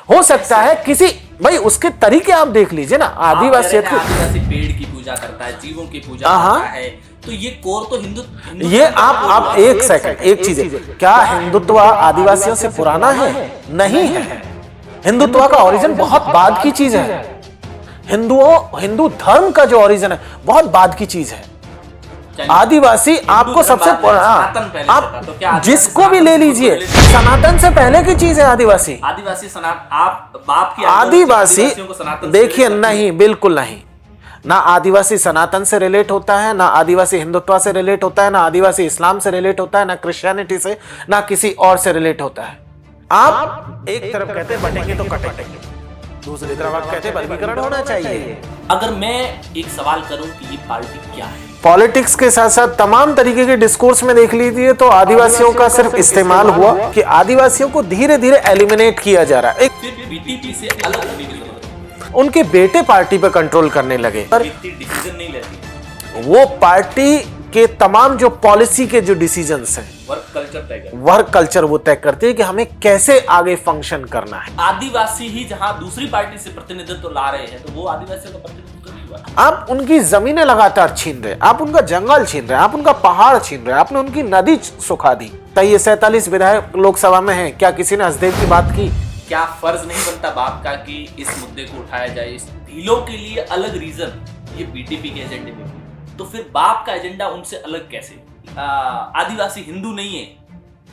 हो सकता है किसी, भाई उसके तरीके आप देख लीजिए ना। आदिवासी पेड़ की पूजा करता है, जीवों की पूजा करता है, तो ये कोर तो हिंदू ये आप एक सेकंड, एक चीज है, क्या हिंदुत्व आदिवासियों से पुराना है? नहीं है। हिंदुत्व का ओरिजिन बहुत बाद की चीज है। हिंदू धर्म का जो ओरिजिन है बहुत बाद की चीज है। आदिवासी आपको सबसे आप जिसको भी ले लीजिए, सनातन से पहले की चीज है आदिवासी। आदिवासी देखिए, नहीं, बिल्कुल नहीं। ना आदिवासी सनातन से रिलेट होता है, ना आदिवासी हिंदुत्व से रिलेट होता है, ना आदिवासी इस्लाम से रिलेट होता है, ना क्रिश्चियनिटी से, ना किसी और से रिलेट होता है। आप एक तरफ कहते हैं बटेंगे तो कटेंगे, दूसरी तरफ आप कहते हैं वर्गीकरण होना चाहिए। अगर मैं एक सवाल करूं कि ये पार्टी क्या है? पॉलिटिक्स के साथ साथ तमाम तरीके के डिस्कोर्स में देख लीजिए तो आदिवासियों का सिर्फ इस्तेमाल हुआ कि आदिवासियों को धीरे धीरे एलिमिनेट किया जा रहा है। बीटीपी से अलग होने की जरूरत, उनके बेटे पार्टी पर कंट्रोल करने लगे, पर डिसीजन नहीं लेती। वो पार्टी के तमाम जो पॉलिसी के जो डिसीजंस हैं, वर्क कल्चर वो तय करते हैं कि हमें कैसे आगे फंक्शन करना है। आदिवासी ही जहां दूसरी पार्टी से प्रतिनिधित्व ला रहे हैं, तो वो आदिवासियों का प्रतिनिधित्व नहीं हुआ। आप उनकी जमीनें लगातार छीन रहे, आप उनका जंगल छीन रहे, आप उनका पहाड़ छीन रहे, आपने उनकी नदी सुखा दी। ये 47 विधायक लोकसभा में हैं, क्या किसी ने हसदेव की बात की? क्या फर्ज नहीं बनता बाप का कि इस मुद्दे को उठाया जाए? इस ढीलों के लिए अलग रीजन ये बीटीपी के एजेंडे में, तो फिर बाप का एजेंडा उनसे अलग कैसे? आदिवासी हिंदू नहीं है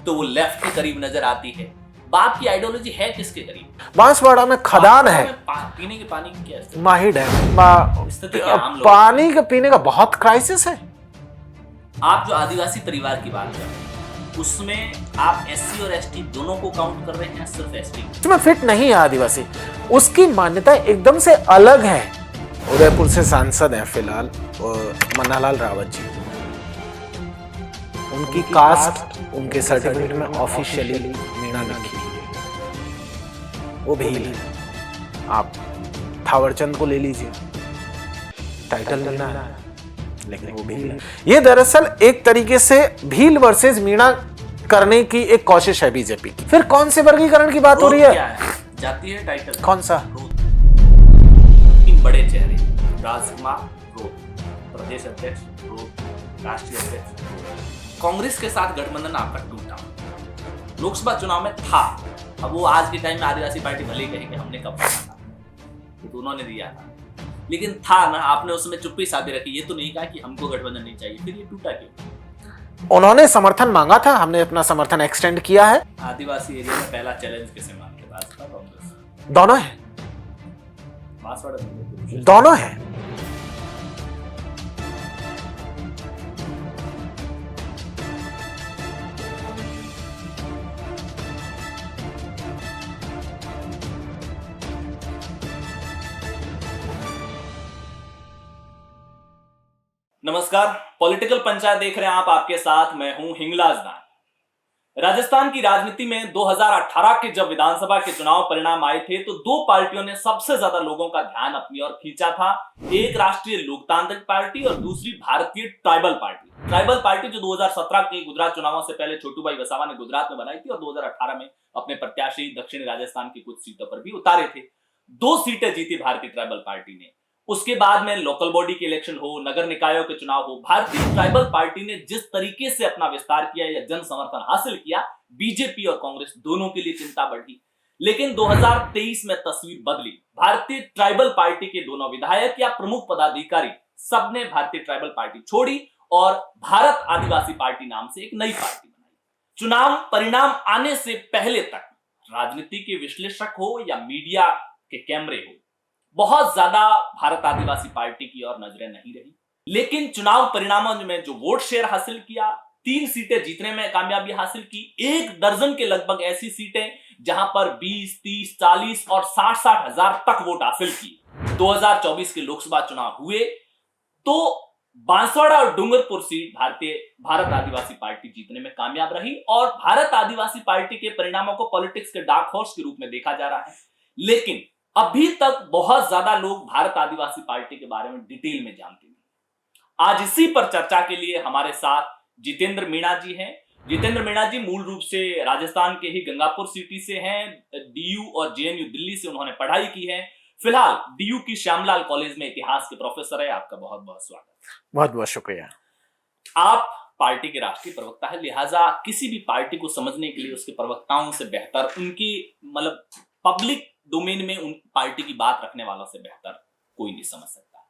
तो वो लेफ्ट के करीब नजर आती है। बाप की आइडियोलॉजी है किसके करीब? बांसवाड़ा में खदान है, पीने के पानी की क्या स्थिति? माही डैम, पानी के पीने का बहुत क्राइसिस है। आप जो आदिवासी परिवार की बात कर रहे हैं, उसमें आप एससी और एसटी दोनों को काउंट कर रहे हैं, सिर्फ एसटी? इसमें फिट नहीं है आदिवासी, उसकी मान्यता एकदम से अलग है। उदयपुर से सांसद हैं फिलहाल मन्नालाल रावत जी, उनकी कास्ट उनके सर्टिफिकेट में ऑफिशियली मीणा लिखी है, वो भील है। आप थावरचंद को ले लीजिए, टाइटल मीणा है लेकिन वो भील है। ये दरअसल एक तरीके से भील वर्सेस मीणा करने की एक कोशिश है बीजेपी की। फिर कौन से वर्गीकरण की बात हो रही है? जाती है टाइटल कौन सा? बड़े चेहरे, राजकुमार रोड, प्रदेश अध्यक्ष रोड, राष्ट्रीय अध्यक्ष। कांग्रेस के साथ गठबंधन आपका टूटा, लोकसभा चुनाव में था। अब वो आज के टाइम में आदिवासी पार्टी भले कहे कि हमने कब था, तो उन्होंने दिया था, लेकिन था ना, आपने उसमें चुप्पी साधे रखी। ये तो नहीं कहा कि हमको गठबंधन नहीं चाहिए, फिर ये टूटा क्यों? उन्होंने समर्थन मांगा था, हमने अपना समर्थन एक्सटेंड किया है। आदिवासी एरिया में पहला चैलेंज किसे मानते? भाजपा, कांग्रेस? दोनों है, दोनों है। नमस्कार, पॉलिटिकल पंचायत देख रहे हैं आप, आपके साथ मैं हूं हिंगलाज दान। राजस्थान की राजनीति में 2018 के जब विधानसभा के चुनाव परिणाम आए थे, तो दो पार्टियों ने सबसे ज्यादा लोगों का ध्यान अपनी ओर खींचा था। एक राष्ट्रीय लोकतांत्रिक पार्टी और दूसरी भारतीय ट्राइबल पार्टी। ट्राइबल पार्टी जो 2017 के गुजरात चुनावों से पहले छोटू भाई वसावा ने गुजरात में बनाई थी और 2018 में अपने प्रत्याशी दक्षिणी राजस्थान की कुछ सीटों पर भी उतारे थे। 2 सीटें जीती भारतीय ट्राइबल पार्टी ने। उसके बाद में लोकल बॉडी के इलेक्शन हो, नगर निकायों के चुनाव हो, भारतीय ट्राइबल पार्टी ने जिस तरीके से अपना विस्तार किया या जन समर्थन हासिल किया, बीजेपी और कांग्रेस दोनों के लिए चिंता बढ़ी। लेकिन 2023 में तस्वीर बदली। भारतीय ट्राइबल पार्टी के दोनों विधायक या प्रमुख पदाधिकारी सबने भारतीय ट्राइबल पार्टी छोड़ी और भारत आदिवासी पार्टी नाम से एक नई पार्टी बनाई। चुनाव परिणाम आने से पहले तक राजनीति के विश्लेषक हो या मीडिया के कैमरे हो, बहुत ज्यादा भारत आदिवासी पार्टी की ओर नजरें नहीं रही। लेकिन चुनाव परिणामों में जो वोट शेयर हासिल किया, 3 सीटें जीतने में कामयाबी हासिल की, 1 दर्जन के लगभग ऐसी सीटें जहां पर 20, 30, 40 और 60 हजार तक वोट हासिल की। 2024 के लोकसभा चुनाव हुए तो बांसवाड़ा और डूंगरपुर सीट भारत आदिवासी पार्टी जीतने में कामयाब रही और भारत आदिवासी पार्टी के परिणामों को पॉलिटिक्स के डार्क हॉर्स के रूप में देखा जा रहा है। लेकिन अभी तक बहुत ज्यादा लोग भारत आदिवासी पार्टी के बारे में डिटेल में जानते नहीं। आज इसी पर चर्चा के लिए हमारे साथ जितेंद्र मीणा जी हैं, जितेंद्र मीणा जी मूल रूप से राजस्थान के ही गंगापुर सिटी से हैं। डीयू और जेएनयू दिल्ली से उन्होंने पढ़ाई की है। फिलहाल डीयू की श्यामलाल कॉलेज में इतिहास के प्रोफेसर है। आपका बहुत बहुत स्वागत। बहुत बहुत शुक्रिया। आप पार्टी के राष्ट्रीय प्रवक्ता है, लिहाजा किसी भी पार्टी को समझने के लिए उसके प्रवक्ताओं से बेहतर, उनकी मतलब पब्लिक डोमेन में उन पार्टी की बात रखने वालों से बेहतर कोई नहीं समझ सकता।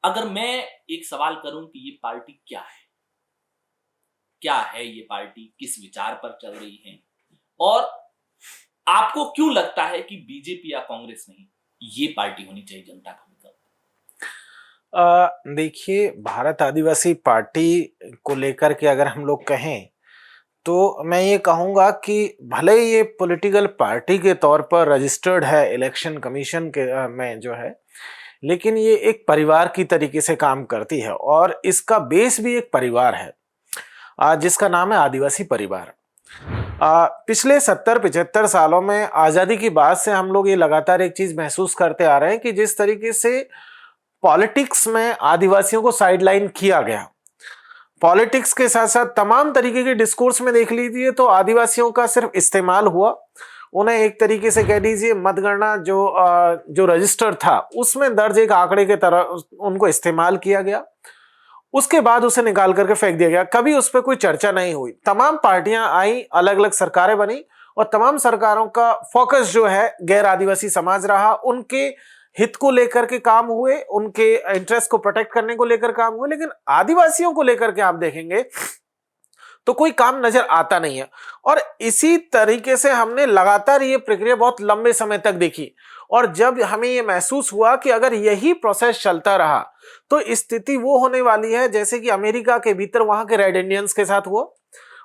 अगर मैं एक सवाल करूं कि ये पार्टी क्या है, क्या है ये पार्टी, किस विचार पर चल रही है, और आपको क्यों लगता है कि बीजेपी या कांग्रेस नहीं, ये पार्टी होनी चाहिए जनता का विकल्प? देखिए, भारत आदिवासी पार्टी को लेकर के अगर हम लोग कहें तो मैं ये कहूँगा कि भले ही ये पॉलिटिकल पार्टी के तौर पर रजिस्टर्ड है इलेक्शन कमीशन के में जो है, लेकिन ये एक परिवार की तरीके से काम करती है और इसका बेस भी एक परिवार है जिसका नाम है आदिवासी परिवार। पिछले 70-75 सालों में आज़ादी की बाद से हम लोग ये लगातार एक चीज़ महसूस करते आ रहे हैं कि जिस तरीके से पॉलिटिक्स में आदिवासियों को साइडलाइन किया गया, पॉलिटिक्स के साथ साथ तमाम तरीके के डिस्कोर्स में देख लीजिए तो आदिवासियों का सिर्फ इस्तेमाल हुआ। उन्हें एक तरीके से कह लीजिए मतगणना जो रजिस्टर था उसमें दर्ज एक आंकड़े के तरह उनको इस्तेमाल किया गया, उसके बाद उसे निकाल करके फेंक दिया गया। कभी उस पर कोई चर्चा नहीं हुई। तमाम पार्टियां आई, अलग अलग सरकारें बनी और तमाम सरकारों का फोकस जो है गैर आदिवासी समाज रहा। उनके हित को लेकर के काम हुए, उनके इंटरेस्ट को प्रोटेक्ट करने को लेकर काम हुए, लेकिन आदिवासियों को लेकर के आप देखेंगे तो कोई काम नजर आता नहीं है। और इसी तरीके से हमने लगातार ये प्रक्रिया बहुत लंबे समय तक देखी और जब हमें ये महसूस हुआ कि अगर यही प्रोसेस चलता रहा तो स्थिति वो होने वाली है जैसे कि अमेरिका के भीतर वहां के रेड इंडियंस के साथ हुआ,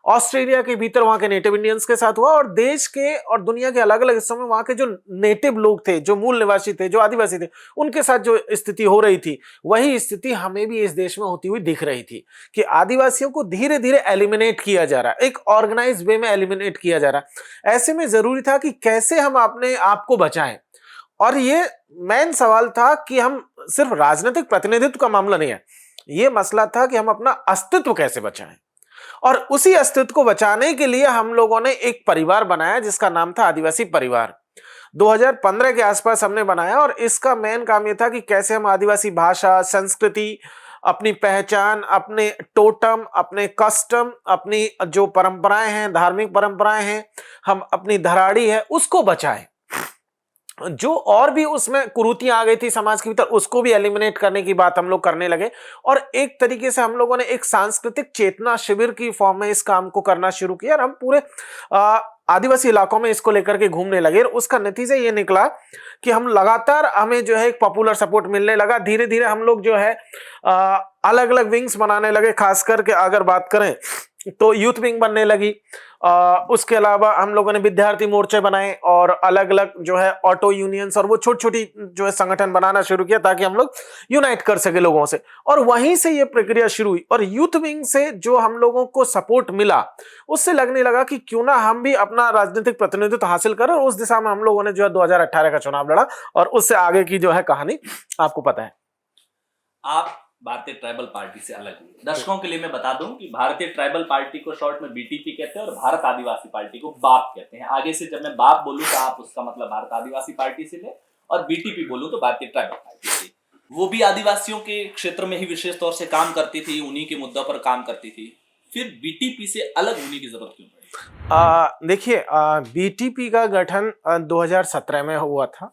ऑस्ट्रेलिया के भीतर वहां के नेटिव इंडियंस के साथ हुआ, और देश के और दुनिया के अलग अलग हिस्सों में वहां के जो नेटिव लोग थे, जो मूल निवासी थे, जो आदिवासी थे, उनके साथ जो स्थिति हो रही थी वही स्थिति हमें भी इस देश में होती हुई दिख रही थी कि आदिवासियों को धीरे धीरे एलिमिनेट किया जा रहा है, एक ऑर्गेनाइज वे में एलिमिनेट किया जा रहा है। ऐसे में जरूरी था कि कैसे हम अपने आप को बचाएं, और ये मेन सवाल था कि हम सिर्फ राजनीतिक प्रतिनिधित्व का मामला नहीं है, ये मसला था कि हम अपना अस्तित्व कैसे बचाएं। और उसी अस्तित्व को बचाने के लिए हम लोगों ने एक परिवार बनाया जिसका नाम था आदिवासी परिवार। 2015 के आसपास हमने बनाया और इसका मेन काम यह था कि कैसे हम आदिवासी भाषा, संस्कृति, अपनी पहचान, अपने टोटम, अपने कस्टम, अपनी जो परंपराएं हैं, धार्मिक परंपराएं हैं, हम अपनी धराड़ी है, उसको बचाएं। जो और भी उसमें कुरीतियां आ गई थी समाज के भीतर, उसको भी एलिमिनेट करने की बात हम लोग करने लगे। और एक तरीके से हम लोगों ने एक सांस्कृतिक चेतना शिविर की फॉर्म में इस काम को करना शुरू किया और हम पूरे आदिवासी इलाकों में इसको लेकर के घूमने लगे। और उसका नतीजा ये निकला कि हम लगातार, हमें जो है एक पॉपुलर सपोर्ट मिलने लगा। धीरे धीरे हम लोग जो है अलग अलग विंग्स बनाने लगे। खास करके अगर बात करें तो यूथ विंग बनने लगी। उसके अलावा हम लोगों ने विद्यार्थी मोर्चे बनाए और अलग अलग जो है ऑटो यूनियंस और वो छोटी छोटी जो है संगठन बनाना शुरू किया ताकि हम लोग यूनाइट कर सके लोगों से। और वहीं से ये प्रक्रिया शुरू हुई और यूथ विंग से जो हम लोगों को सपोर्ट मिला उससे लगने लगा कि क्यों ना हम भी अपना राजनीतिक प्रतिनिधित्व हासिल करें। और उस दिशा में हम लोगों ने जो है 2018 का चुनाव लड़ा और उससे आगे की जो है कहानी आपको पता है। आप भारतीय ट्राइबल पार्टी से अलग हुई। दर्शकों के लिए मैं बता दूं कि भारतीय ट्राइबल पार्टी को शॉर्ट में बीटीपी कहते हैं और भारत आदिवासी पार्टी को बाप कहते हैं। आगे से जब मैं बाप बोलूं तो आप उसका मतलब भारत आदिवासी पार्टी से ले, और बीटीपी बोलूं तो भारतीय ट्राइबल पार्टी से। वो भी आदिवासियों के क्षेत्र में ही विशेष तौर से काम करती थी, उन्हीं के मुद्दों पर काम करती थी। फिर बीटीपी से अलग होने की जरूरत क्यों पड़ी? देखिए, बीटीपी का गठन 2017 में हुआ था।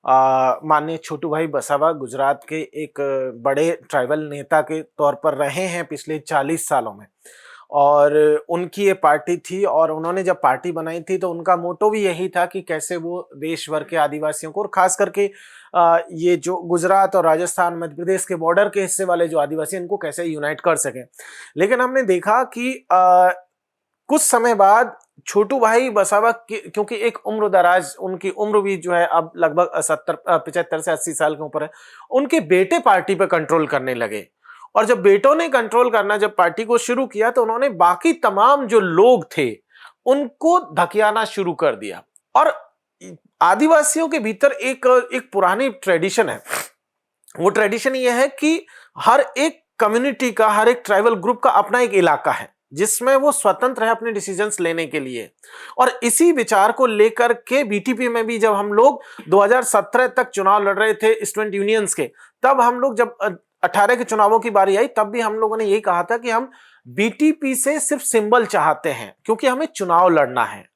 माननीय छोटू भाई बसावा गुजरात के एक बड़े ट्राइबल नेता के तौर पर रहे हैं पिछले 40 सालों में, और उनकी ये पार्टी थी। और उन्होंने जब पार्टी बनाई थी तो उनका मोटो भी यही था कि कैसे वो देश भर के आदिवासियों को, और खास करके ये जो गुजरात और राजस्थान मध्य प्रदेश के बॉर्डर के हिस्से वाले जो आदिवासी, इनको कैसे यूनाइट कर सकें। लेकिन हमने देखा कि कुछ समय बाद छोटू भाई बसावा क्योंकि एक उम्र दराज, उनकी उम्र भी जो है अब लगभग 75 से 80 साल के ऊपर है, उनके बेटे पार्टी पे कंट्रोल करने लगे। और जब बेटों ने कंट्रोल करना जब पार्टी को शुरू किया तो उन्होंने बाकी तमाम जो लोग थे उनको धकियाना शुरू कर दिया। और आदिवासियों के भीतर एक पुरानी ट्रेडिशन है। वो ट्रेडिशन ये है कि हर एक कम्युनिटी का, हर एक ट्राइबल ग्रुप का अपना एक इलाका है जिसमें वो स्वतंत्र है अपने डिसीजंस लेने के लिए। और इसी विचार को लेकर के बीटीपी में भी जब हम लोग 2017 तक चुनाव लड़ रहे थे स्टूडेंट यूनियंस के, तब हम लोग जब 18 के चुनावों की बारी आई तब भी हम लोगों ने यही कहा था कि हम बीटीपी से सिर्फ सिंबल चाहते हैं, क्योंकि हमें चुनाव लड़ना है।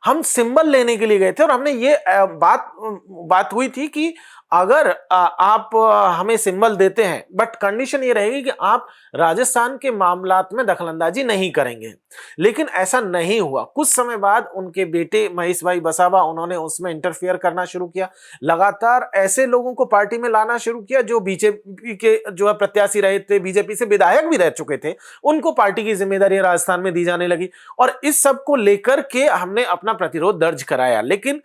हम सिंबल लेने के लिए गए थे और हमने ये बात हुई थी कि अगर आप हमें सिंबल देते हैं, बट कंडीशन ये रहेगी कि आप राजस्थान के मामलात में दखलंदाजी नहीं करेंगे। लेकिन ऐसा नहीं हुआ। कुछ समय बाद उनके बेटे महेश भाई वसावा, उन्होंने उसमें इंटरफेयर करना शुरू किया। लगातार ऐसे लोगों को पार्टी में लाना शुरू किया जो बीजेपी के जो है प्रत्याशी रहे थे, बीजेपी से विधायक भी रह चुके थे, उनको पार्टी की जिम्मेदारी राजस्थान में दी जाने लगी। और इस सब को लेकर के हमने अपना प्रतिरोध दर्ज कराया। लेकिन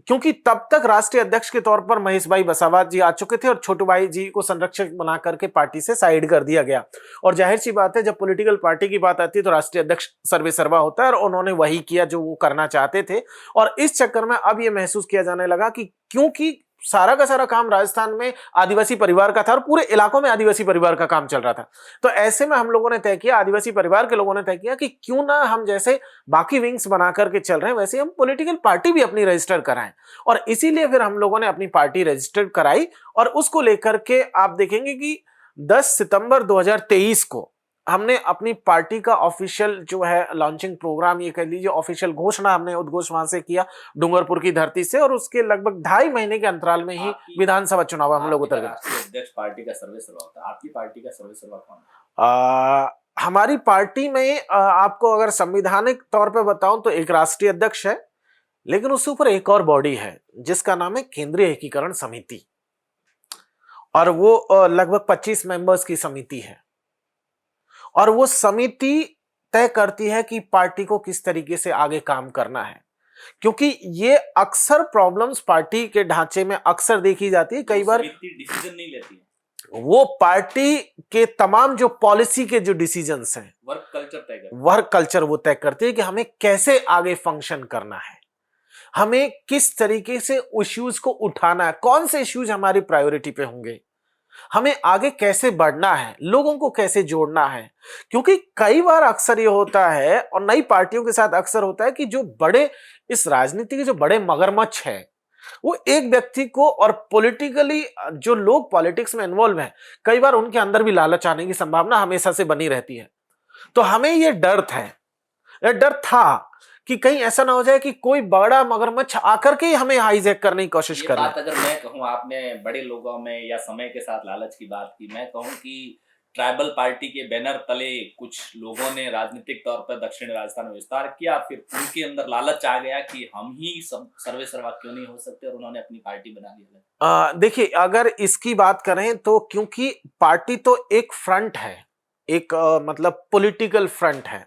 क्योंकि तब तक राष्ट्रीय अध्यक्ष के तौर पर महेश भाई वसावा जी आ चुके थे और छोटू भाई जी को संरक्षक बना करके पार्टी से साइड कर दिया गया। और जाहिर सी बात है, जब पॉलिटिकल पार्टी की बात आती है तो राष्ट्रीय अध्यक्ष सर्वे सर्वा होता है, और उन्होंने वही किया जो वो करना चाहते थे। और इस चक्कर में अब ये महसूस किया जाने लगा कि क्योंकि सारा का सारा काम राजस्थान में आदिवासी परिवार का था और पूरे इलाकों में आदिवासी परिवार का काम चल रहा था, तो ऐसे में हम लोगों ने तय किया, आदिवासी परिवार के लोगों ने तय किया कि क्यों ना हम जैसे बाकी विंग्स बना करके चल रहे हैं वैसे हम पॉलिटिकल पार्टी भी अपनी रजिस्टर कराएं। और इसीलिए फिर हम लोगों ने अपनी पार्टी रजिस्टर्ड कराई। और उसको लेकर के आप देखेंगे कि 10 सितंबर 2023 को हमने अपनी पार्टी का ऑफिशियल जो है लॉन्चिंग प्रोग्राम, ये कह लीजिए ऑफिशियल घोषणा, हमने उद्घोष वहां से किया डूंगरपुर की धरती से। और उसके लगभग 2.5 महीने के अंतराल में ही विधानसभा चुनाव हम लोग उतर गए। अध्यक्ष पार्टी का सर्वे सर्वा होता है, आपकी पार्टी का सर्वे सर्वा कौन? हमारी पार्टी में आपको अगर संवैधानिक तौर पे बताऊं तो एक राष्ट्रीय अध्यक्ष है, लेकिन उससे ऊपर एक और बॉडी है जिसका नाम है केंद्रीय एकीकरण समिति, और वो लगभग 25 मेंबर्स की समिति है। और वो समिति तय करती है कि पार्टी को किस तरीके से आगे काम करना है, क्योंकि ये अक्सर प्रॉब्लम्स पार्टी के ढांचे में अक्सर देखी जाती है। कई बार डिसीजन नहीं लेती है, वो पार्टी के तमाम जो पॉलिसी के जो डिसीजंस हैं, वर्क कल्चर वो तय करती है कि हमें कैसे आगे फंक्शन करना है, हमें किस तरीके से इश्यूज को उठाना है, कौन से इश्यूज हमारी प्रायोरिटी पे होंगे, हमें आगे कैसे बढ़ना है, लोगों को कैसे जोड़ना है। क्योंकि कई बार अक्सर ये होता है और नई पार्टियों के साथ अक्सर होता है कि जो बड़े इस राजनीति के जो बड़े मगरमच्छ हैं वो एक व्यक्ति को, और पॉलिटिकली जो लोग पॉलिटिक्स में इन्वॉल्व हैं, कई बार उनके अंदर भी लालच आने की संभावना हमेशा से बनी रहती है। तो हमें ये डर था कि कहीं ऐसा ना हो जाए कि कोई बड़ा मगरमच्छ आकर के हमें हाईजैक करने की कोशिश कर रहा है। अगर मैं कहूं, आपने बड़े लोगों में या समय के साथ लालच की बात की, मैं कहूं कि ट्राइबल पार्टी के बैनर तले कुछ लोगों ने राजनीतिक तौर पर दक्षिण राजस्थान में विस्तार किया, फिर उनके अंदर लालच आ गया कि हम ही सर्वे सर्वा क्यों नहीं हो सकते, और उन्होंने अपनी पार्टी बना ली। देखिए, अगर इसकी बात करें तो क्योंकि पार्टी तो एक फ्रंट है, एक मतलब पॉलिटिकल फ्रंट है,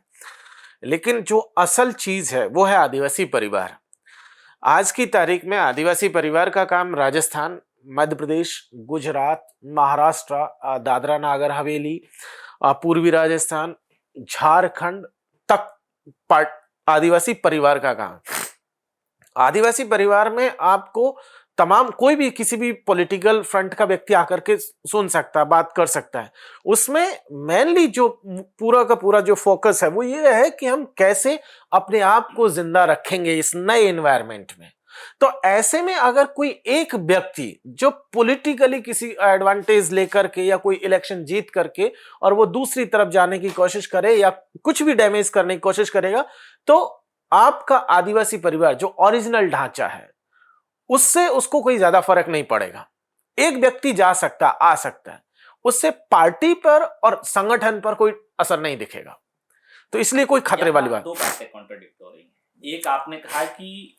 लेकिन जो असल चीज है वो है आदिवासी परिवार। आज की तारीख में आदिवासी परिवार का काम राजस्थान, मध्य प्रदेश, गुजरात, महाराष्ट्र, दादरा नागर हवेली, पूर्वी राजस्थान, झारखंड तक आदिवासी परिवार का काम। आदिवासी परिवार में आपको तमाम कोई भी किसी भी पॉलिटिकल फ्रंट का व्यक्ति आकर के सुन सकता है, बात कर सकता है। उसमें मेनली जो पूरा का पूरा जो फोकस है वो ये है कि हम कैसे अपने आप को जिंदा रखेंगे इस नए एनवायरनमेंट में। तो ऐसे में अगर कोई एक व्यक्ति जो पॉलिटिकली किसी एडवांटेज लेकर के या कोई इलेक्शन जीत करके और वो दूसरी तरफ जाने की कोशिश करे या कुछ भी डैमेज करने की कोशिश करेगा, तो आपका आदिवासी परिवार जो ओरिजिनल ढांचा है उससे उसको कोई ज्यादा फर्क नहीं पड़ेगा। एक व्यक्ति जा सकता, आ सकता है, उससे पार्टी पर और संगठन पर कोई असर नहीं दिखेगा। तो इसलिए कोई खतरे वाली बात। दो बातें कॉन्ट्रडिक्ट हो रही हैं। एक, आपने कहा कि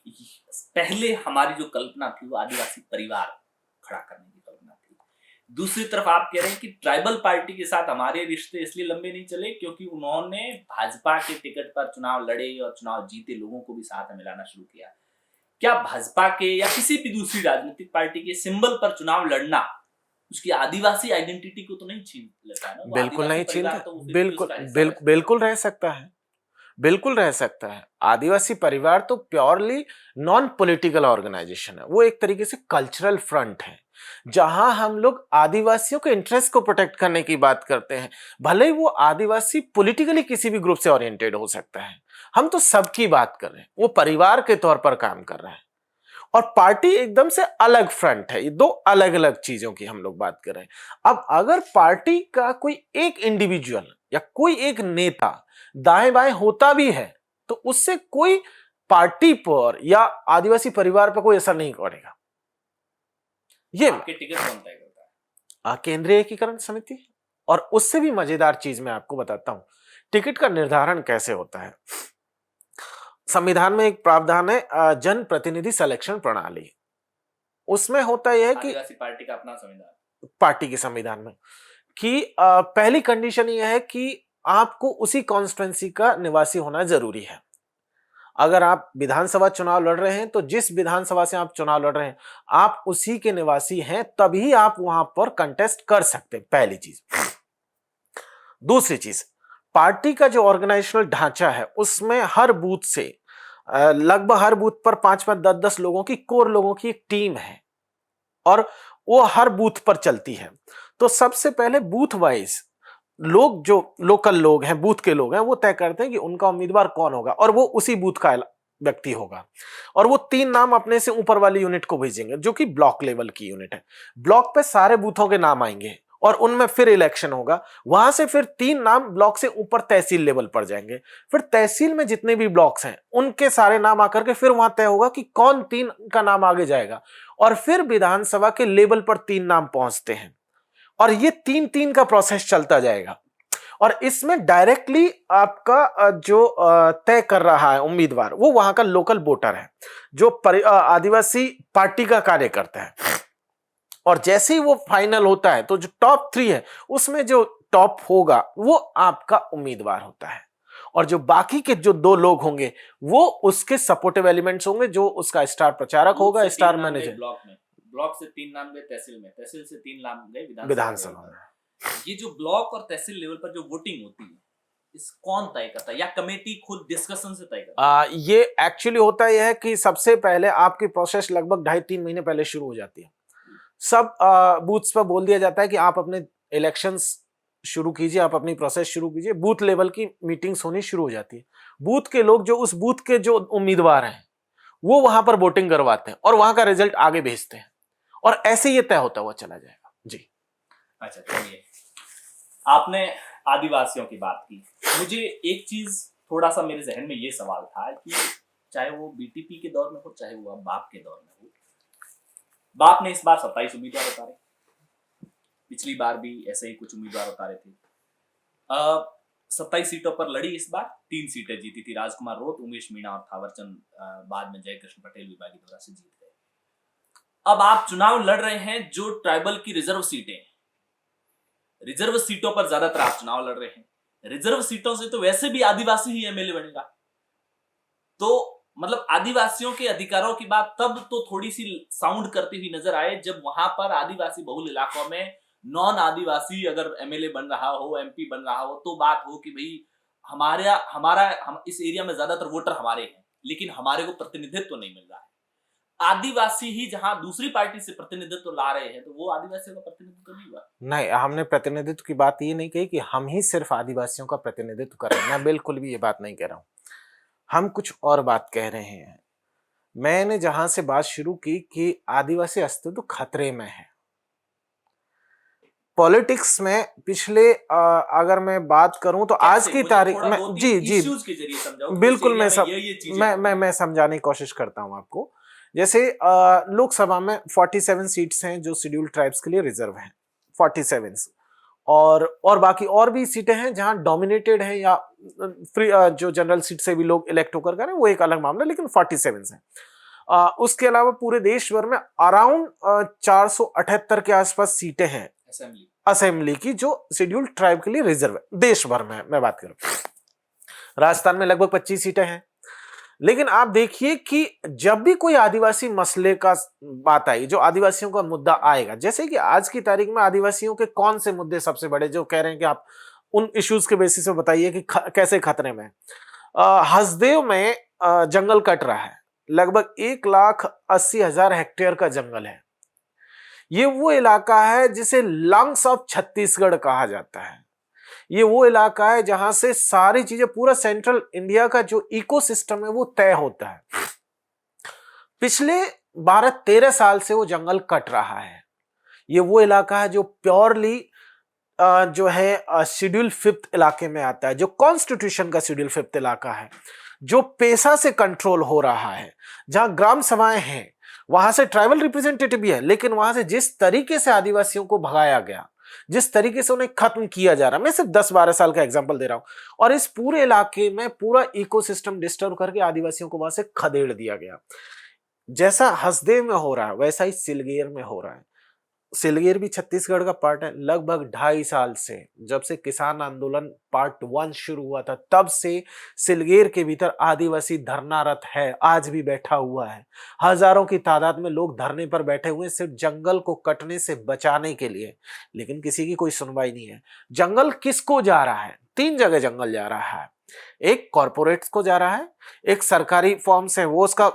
पहले हमारी जो कल्पना थी वो आदिवासी परिवार खड़ा करने की कल्पना थी। दूसरी तरफ आप कह रहे हैं कि ट्राइबल पार्टी के साथ हमारे रिश्ते इसलिए लंबे नहीं चले क्योंकि उन्होंने भाजपा के टिकट पर चुनाव लड़े और चुनाव जीते लोगों को भी साथ में मिलाना शुरू किया। क्या भाजपा के या किसी भी दूसरी राजनीतिक पार्टी के सिंबल पर चुनाव लड़ना उसकी आदिवासी आइडेंटिटी को तो नहीं छीन लेता है ना? बिल्कुल नहीं छीनता, बिल्कुल रह सकता है। बिल्कुल रह सकता है। आदिवासी परिवार तो प्योरली नॉन पॉलिटिकल ऑर्गेनाइजेशन है, वो एक तरीके से कल्चरल फ्रंट है जहां हम लोग आदिवासियों के इंटरेस्ट को प्रोटेक्ट करने की बात करते हैं। भले ही वो आदिवासी पॉलिटिकली किसी भी ग्रुप से ओरिएंटेड हो सकता है, हम तो सबकी बात कर रहे हैं, वो परिवार के तौर पर काम कर रहा है। और पार्टी एकदम से अलग फ्रंट है, ये दो अलग अलग चीजों की हम लोग बात कर रहे हैं। अब अगर पार्टी का कोई एक इंडिविजुअल या कोई एक नेता दाएं बाएं होता भी है तो उससे कोई पार्टी पर या आदिवासी परिवार पर कोई असर नहीं पड़ेगा। ये आपके टिकट कौन तय करता है? केंद्रीय एकीकरण समिति। और उससे भी मजेदार चीज मैं आपको बताता हूं, टिकट का निर्धारण कैसे होता है। संविधान में एक प्रावधान है जन प्रतिनिधि सिलेक्शन प्रणाली। उसमें होता यह है कि आदिवासी पार्टी का अपना संविधान, पार्टी के संविधान में कि पहली कंडीशन यह है कि आपको उसी कॉन्स्टिट्यूंसी का निवासी होना जरूरी है। अगर आप विधानसभा चुनाव लड़ रहे हैं तो जिस विधानसभा से आप चुनाव लड़ रहे हैं आप उसी के निवासी हैं, तभी आप वहां पर कंटेस्ट कर सकते हैं, पहली चीज। दूसरी चीज, पार्टी का जो ऑर्गेनाइजेशनल ढांचा है उसमें हर बूथ से लगभग हर बूथ पर 5-5, 10-10 लोगों की, कोर लोगों की एक टीम है और वो हर बूथ पर चलती है। तो सबसे पहले बूथ वाइज लोग, जो लोकल लोग हैं, बूथ के लोग हैं, वो तय करते हैं कि उनका उम्मीदवार कौन होगा और वो उसी बूथ का व्यक्ति होगा। और वो 3 नाम अपने से ऊपर वाली यूनिट को भेजेंगे जो कि ब्लॉक लेवल की यूनिट है। ब्लॉक पे सारे बूथों के नाम आएंगे और उनमें फिर इलेक्शन होगा। वहां से फिर 3 नाम ब्लॉक से ऊपर तहसील लेवल पर जाएंगे। फिर तहसील में जितने भी ब्लॉक्स हैं उनके सारे नाम आकर के फिर वहां तय होगा कि कौन 3 का नाम आगे जाएगा। और फिर विधानसभा के लेवल पर 3 नाम पहुंचते हैं और ये 3-3 का प्रोसेस चलता जाएगा। और इसमें डायरेक्टली आपका जो तय कर रहा है उम्मीदवार, वो वहां का लोकल वोटर है जो आदिवासी पार्टी का कार्य करता है। और जैसे ही वो फाइनल होता है तो जो टॉप 3 है उसमें जो टॉप होगा वो आपका उम्मीदवार होता है। और जो बाकी के जो 2 लोग होंगे वो उसके सपोर्टिव एलिमेंट्स होंगे, जो उसका स्टार प्रचारक होगा, स्टार मैनेजर। ब्लॉक से 3 नाम गए तहसील में, तहसील से 3 नाम गए विधानसभा में। ये जो ब्लॉक और तहसील लेवल पर जो वोटिंग होती है, इस कौन तय करता है या कमेटी खुद डिस्कशन से तय करता है? ये एक्चुअली होता यह है कि सबसे पहले आपकी प्रोसेस लगभग 2.5-3 महीने पहले शुरू हो जाती है। सब बूथ्स पर बोल दिया जाता है कि आप अपने इलेक्शंस शुरू कीजिए, आप अपनी प्रोसेस शुरू कीजिए। बूथ लेवल की मीटिंग्स होनी शुरू हो जाती है। बूथ के लोग, जो उस बूथ के जो उम्मीदवार हैं, वो वहां पर वोटिंग करवाते हैं और वहां का रिजल्ट आगे भेजते हैं और ऐसे ये तय होता हुआ चला जाएगा। जी। अच्छा, चलिए, आपने आदिवासियों की बात की। मुझे एक चीज थोड़ा सा मेरे जहन में ये सवाल था कि चाहे वो बीटीपी के दौर में हो, चाहे वो बाप के दौर में हो, बाप ने इस बार 27 उम्मीदवार उतारे, पिछली बार भी ऐसे ही कुछ उम्मीदवार उतारे थे। 27 सीटों पर लड़ी, इस बार 3 सीटें जीती थी। राजकुमार रोत, उमेश मीणा और थावरचंद बाद में जयकृष्ण पटेल विभागी द्वारा से जीत गए। अब आप चुनाव लड़ रहे हैं जो ट्राइबल की रिजर्व सीटें, रिजर्व सीटों पर ज्यादातर आप चुनाव लड़ रहे हैं। रिजर्व सीटों से तो वैसे भी आदिवासी ही एमएलए बनेगा, तो मतलब आदिवासियों के अधिकारों की बात तब तो थोड़ी सी साउंड करती हुई नजर आए जब वहां पर आदिवासी बहुल इलाकों में नॉन आदिवासी अगर एमएलए बन रहा हो, एमपी बन रहा हो, तो बात हो कि भाई हम इस एरिया में ज्यादातर वोटर हमारे हैं, लेकिन हमारे को प्रतिनिधित्व नहीं मिल रहा है। आदिवासी ही जहां दूसरी पार्टी से प्रतिनिधित्व ला रहे हैं, तो वो आदिवासियों का प्रतिनिधित्व नहीं हुआ। नहीं, हमने प्रतिनिधित्व की बात ये नहीं कही कि हम ही सिर्फ आदिवासियों का प्रतिनिधित्व कर रहे हैं। मैं बिल्कुल भी ये बात नहीं कह रहा हूं, हम कुछ और बात कह रहे हैं। मैंने जहां से बात शुरू की कि आदिवासी अस्तित्व खतरे में है। पॉलिटिक्स में पिछले अगर मैं बात करूं तो आज की तारीख में, जी बिल्कुल, मैं समझाने की कोशिश करता हूं आपको। जैसे लोकसभा में 47 सीट्स हैं जो शेड्यूल ट्राइब्स के लिए रिजर्व हैं, 47, और बाकी और भी सीटें हैं जहां डोमिनेटेड है या फ्री, जो जनरल सीट से भी लोग इलेक्ट होकर करें, वो एक अलग मामला, लेकिन 47 हैं। उसके अलावा पूरे देश भर में अराउंड 478 के आसपास सीटें हैं असेंबली की जो शेड्यूल ट्राइब के लिए रिजर्व है। देश भर में मैं बात करूं, राजस्थान में लगभग 25 सीटें हैं। लेकिन आप देखिए कि जब भी कोई आदिवासी मसले का बात आई, जो आदिवासियों का मुद्दा आएगा, जैसे कि आज की तारीख में आदिवासियों के कौन से मुद्दे सबसे बड़े जो कह रहे हैं कि आप उन इश्यूज के बेसिस पे बताइए कि कैसे खतरे में। हसदेव में जंगल कट रहा है, लगभग 1,80,000 हेक्टेयर का जंगल है। ये वो इलाका है जिसे लंग्स ऑफ छत्तीसगढ़ कहा जाता है। ये वो इलाका है जहां से सारी चीजें, पूरा सेंट्रल इंडिया का जो इकोसिस्टम है वो तय होता है। पिछले 12-13 साल से वो जंगल कट रहा है। ये वो इलाका है जो प्योरली जो है शेड्यूल 5th इलाके में आता है, जो कॉन्स्टिट्यूशन का शेड्यूल 5th इलाका है, जो पेशा से कंट्रोल हो रहा है, जहां ग्राम सभाएं हैं, वहां से ट्राइबल रिप्रेजेंटेटिव भी है, लेकिन वहां से जिस तरीके से आदिवासियों को भगाया गया, जिस तरीके से उन्हें खत्म किया जा रहा है, मैं सिर्फ 10-12 साल का एग्जांपल दे रहा हूं, और इस पूरे इलाके में पूरा इकोसिस्टम डिस्टर्ब करके आदिवासियों को वहां से खदेड़ दिया गया। जैसा हसदेव में हो रहा है वैसा ही सिलगेर में हो रहा है। सिलगेर भी छत्तीसगढ़ का पार्ट है। लगभग 2.5 साल से, जब से किसान आंदोलन पार्ट 1 शुरू हुआ था, तब से सिलगेर के भीतर आदिवासी धरनारत है, आज भी बैठा हुआ है। हजारों की तादाद में लोग धरने पर बैठे हुए हैं सिर्फ जंगल को कटने से बचाने के लिए, लेकिन किसी की कोई सुनवाई नहीं है। जंगल किसको जा रहा है? 3 जगह जंगल जा रहा है। एक कॉरपोरेट्स को जा रहा है, एक सरकारी फॉर्म्स है वो उसका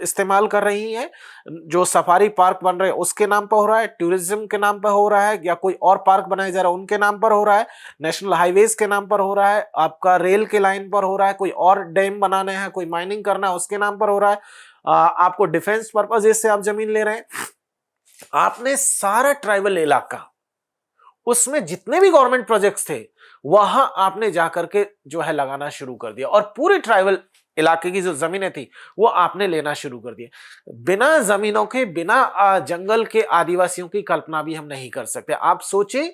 इस्तेमाल कर रही है, जो सफारी पार्क बन रहे हैं उसके नाम पर हो रहा है, टूरिज्म के नाम पर हो रहा है, या कोई और पार्क बनाया जा रहा है उनके नाम पर हो रहा है, नेशनल हाईवेज के नाम पर हो रहा है, आपका रेल के लाइन पर हो रहा है, कोई और डैम बनाने हैं, कोई माइनिंग करना है उसके नाम पर हो रहा है, आपको डिफेंस पर्पज से आप जमीन ले रहे हैं। आपने सारा ट्राइबल इलाका, उसमें जितने भी गवर्नमेंट प्रोजेक्ट्स थे वहां आपने जाकर के जो है लगाना शुरू कर दिया, और पूरे ट्राइबल इलाके की जो जमीनें थी वो आपने लेना शुरू कर दिया। बिना जमीनों के, बिना जंगल के आदिवासियों की कल्पना भी हम नहीं कर सकते। आप सोचे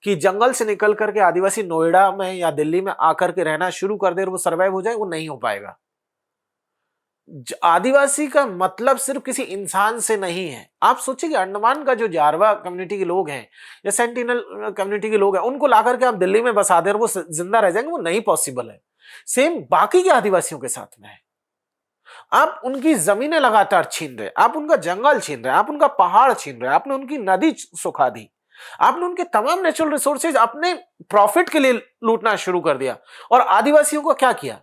कि जंगल से निकल करके आदिवासी नोएडा में या दिल्ली में आकर के रहना शुरू कर दे और वो सर्वाइव हो जाए, वो नहीं हो पाएगा। आदिवासी का मतलब सिर्फ किसी इंसान से नहीं है। आप सोचिए कि अंडमान का जो जारवा कम्युनिटी के लोग हैं या सेंटिनल कम्युनिटी के लोग हैं, उनको लाकर के आप दिल्ली में बसा दे और वो जिंदा रह जाएंगे, वो नहीं पॉसिबल है। सेम बाकी के आदिवासियों के साथ में है। आप उनकी जमीनें लगातार छीन रहे, आप उनका जंगल छीन रहे, आप उनका पहाड़ छीन रहे, आपने उनकी नदी सुखा दी, आपने उनके तमाम नेचुरल रिसोर्सेज अपने प्रॉफिट के लिए लूटना शुरू कर दिया। और आदिवासियों को क्या किया?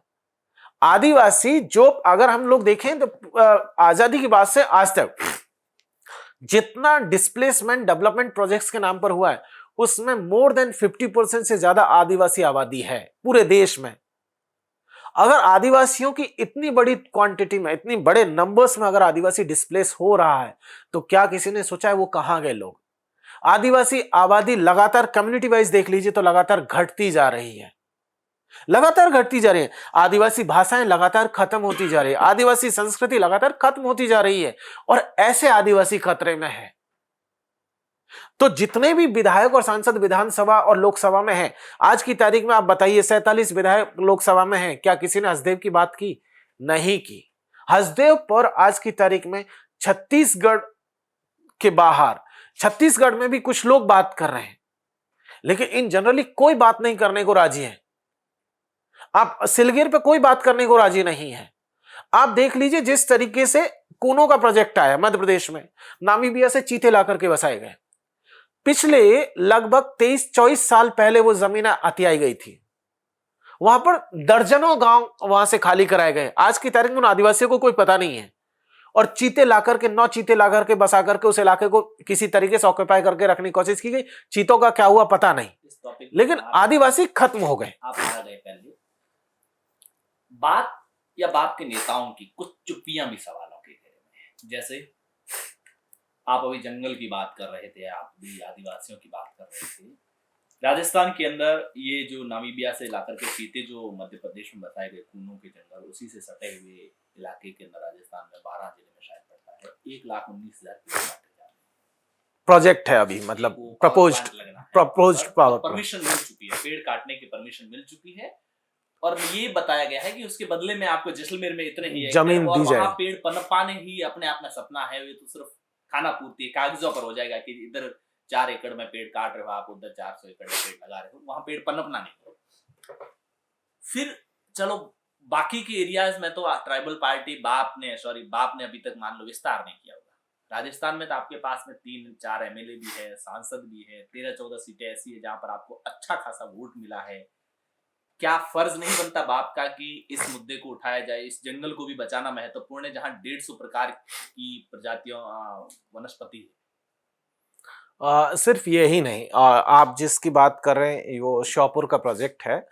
आदिवासी जो, अगर हम लोग देखें तो आजादी की बाद से आज तक जितना डिस्प्लेसमेंट डेवलपमेंट प्रोजेक्ट्स के नाम पर हुआ है, उसमें मोर देन 50% से ज्यादा आदिवासी आबादी है पूरे देश में। अगर आदिवासियों की इतनी बड़ी क्वांटिटी में, इतनी बड़े नंबर्स में अगर आदिवासी डिस्प्लेस हो रहा है, तो क्या किसी ने सोचा है वो कहां गए लोग? आदिवासी आबादी लगातार, कम्युनिटी वाइज देख लीजिए तो लगातार घटती जा रही है, लगातार घटती जा रही है। आदिवासी भाषाएं लगातार खत्म होती जा रही है, आदिवासी संस्कृति लगातार खत्म होती जा रही है, और ऐसे आदिवासी खतरे में है। तो जितने भी विधायक और सांसद विधानसभा और लोकसभा में हैं, आज की तारीख में आप बताइए 47 विधायक लोकसभा में हैं, क्या किसी ने हसदेव की बात की? नहीं की। हसदेव पर आज की तारीख में छत्तीसगढ़ के बाहर, छत्तीसगढ़ में भी कुछ लोग बात कर रहे हैं, लेकिन इन जनरली कोई बात नहीं करने को राजी है। आप सिलगेर पे कोई बात करने को राजी नहीं है। आप देख लीजिए जिस तरीके से कूनो का प्रोजेक्ट आया मध्य प्रदेश में, नामीबिया से चीते लाकर के बसाए गए। पिछले लगभग 23-24 साल पहले वो जमीन हथियाई गई थी, वहां पर दर्जनों गांव वहां से खाली कराए गए। आज की तारीख में उन आदिवासियों को कोई पता नहीं है, और चीते लाकर के, 9 चीते लाकर के बसा करके उस इलाके को किसी तरीके से ऑक्यूपाई करके रखने की कोशिश की गई। चीतों का क्या हुआ पता नहीं, लेकिन आदिवासी खत्म हो गए। आप आ गए पहले बात या बाप के नेताओं की कुछ चुप्पियां भी सवालों के घेरे में है। जैसे आप अभी जंगल की बात कर रहे थे, आप भी आदिवासियों की बात कर रहे थे। राजस्थान के अंदर ये जो नामीबिया से लाकर के चीते जो मध्य प्रदेश में बताए गए कूनों के जंगल, उसी से सटे हुए इलाके के अंदर राजस्थान में 12 जिले में शायद पड़ता है, 1,19,000 पेड़ काटे जा रहे हैं। प्रोजेक्ट है अभी, मतलब प्रपोज्ड परमिशन मिल चुकी है, पेड़ काटने की परमिशन मिल चुकी है, और ये बताया गया है कि उसके बदले में आपको जैसलमेर में इतने ही जमीन दी जाए। वहां पेड़ पनप पाने ही अपने आप में सपना है, ये तो सिर्फ खाना पूर्ति कागजों पर हो जाएगा कि इधर 4 एकड़ में पेड़ काट रहे हो आप, उधर 400 एकड़ में पेड़ लगा रहे हो, वहां पेड़ पनपना नहीं। फिर चलो बाकी के एरियाज में तो ट्राइबल पार्टी बाप ने अभी तक मान लो विस्तार नहीं किया होगा। राजस्थान में तो आपके पास में 3-4 एमएलए भी है, सांसद भी है, 13-14 सीटें ऐसी है जहां पर आपको अच्छा खासा वोट मिला है। क्या फर्ज नहीं बनता बाप का कि इस मुद्दे को उठाया जाए, इस जंगल को भी बचाना महत्वपूर्ण है जहां 150 प्रकार की प्रजातियों वनस्पति है। सिर्फ यही नहीं, आप जिसकी बात कर रहे हैं वो श्योपुर का प्रोजेक्ट है,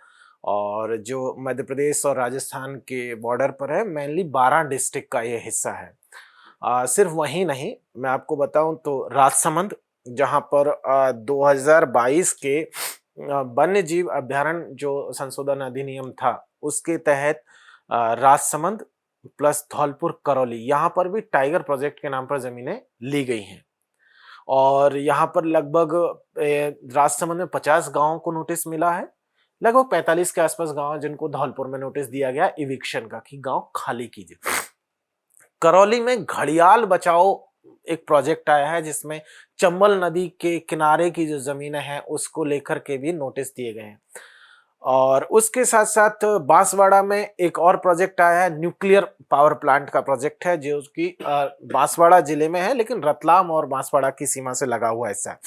और जो मध्य प्रदेश और राजस्थान के बॉर्डर पर है, मेनली 12 डिस्ट्रिक्ट का ये हिस्सा है। सिर्फ वही नहीं, मैं आपको बताऊं तो राजसमंद, जहां पर 2022 के वन्य जीव अभ्यारण्य जो संशोधन अधिनियम था उसके तहत राजसमंद प्लस धौलपुर करौली, यहाँ पर भी टाइगर प्रोजेक्ट के नाम पर जमीनें ली गई हैं। और यहाँ पर लगभग राजसमंद में 50 गांवों को नोटिस मिला है, लगभग 45 के आसपास गांव हैं जिनको धौलपुर में नोटिस दिया गया इविक्शन का कि गांव खाली कीजिए। करौली में घड़ियाल बचाओ एक प्रोजेक्ट आया है जिसमें चंबल नदी के किनारे की जो जमीनें हैं उसको लेकर के भी नोटिस दिए गए हैं। और उसके साथ साथ बांसवाड़ा में एक और प्रोजेक्ट आया है, न्यूक्लियर पावर प्लांट का प्रोजेक्ट है जो कि बांसवाड़ा जिले में है लेकिन रतलाम और बांसवाड़ा की सीमा से लगा हुआ हिस्सा है।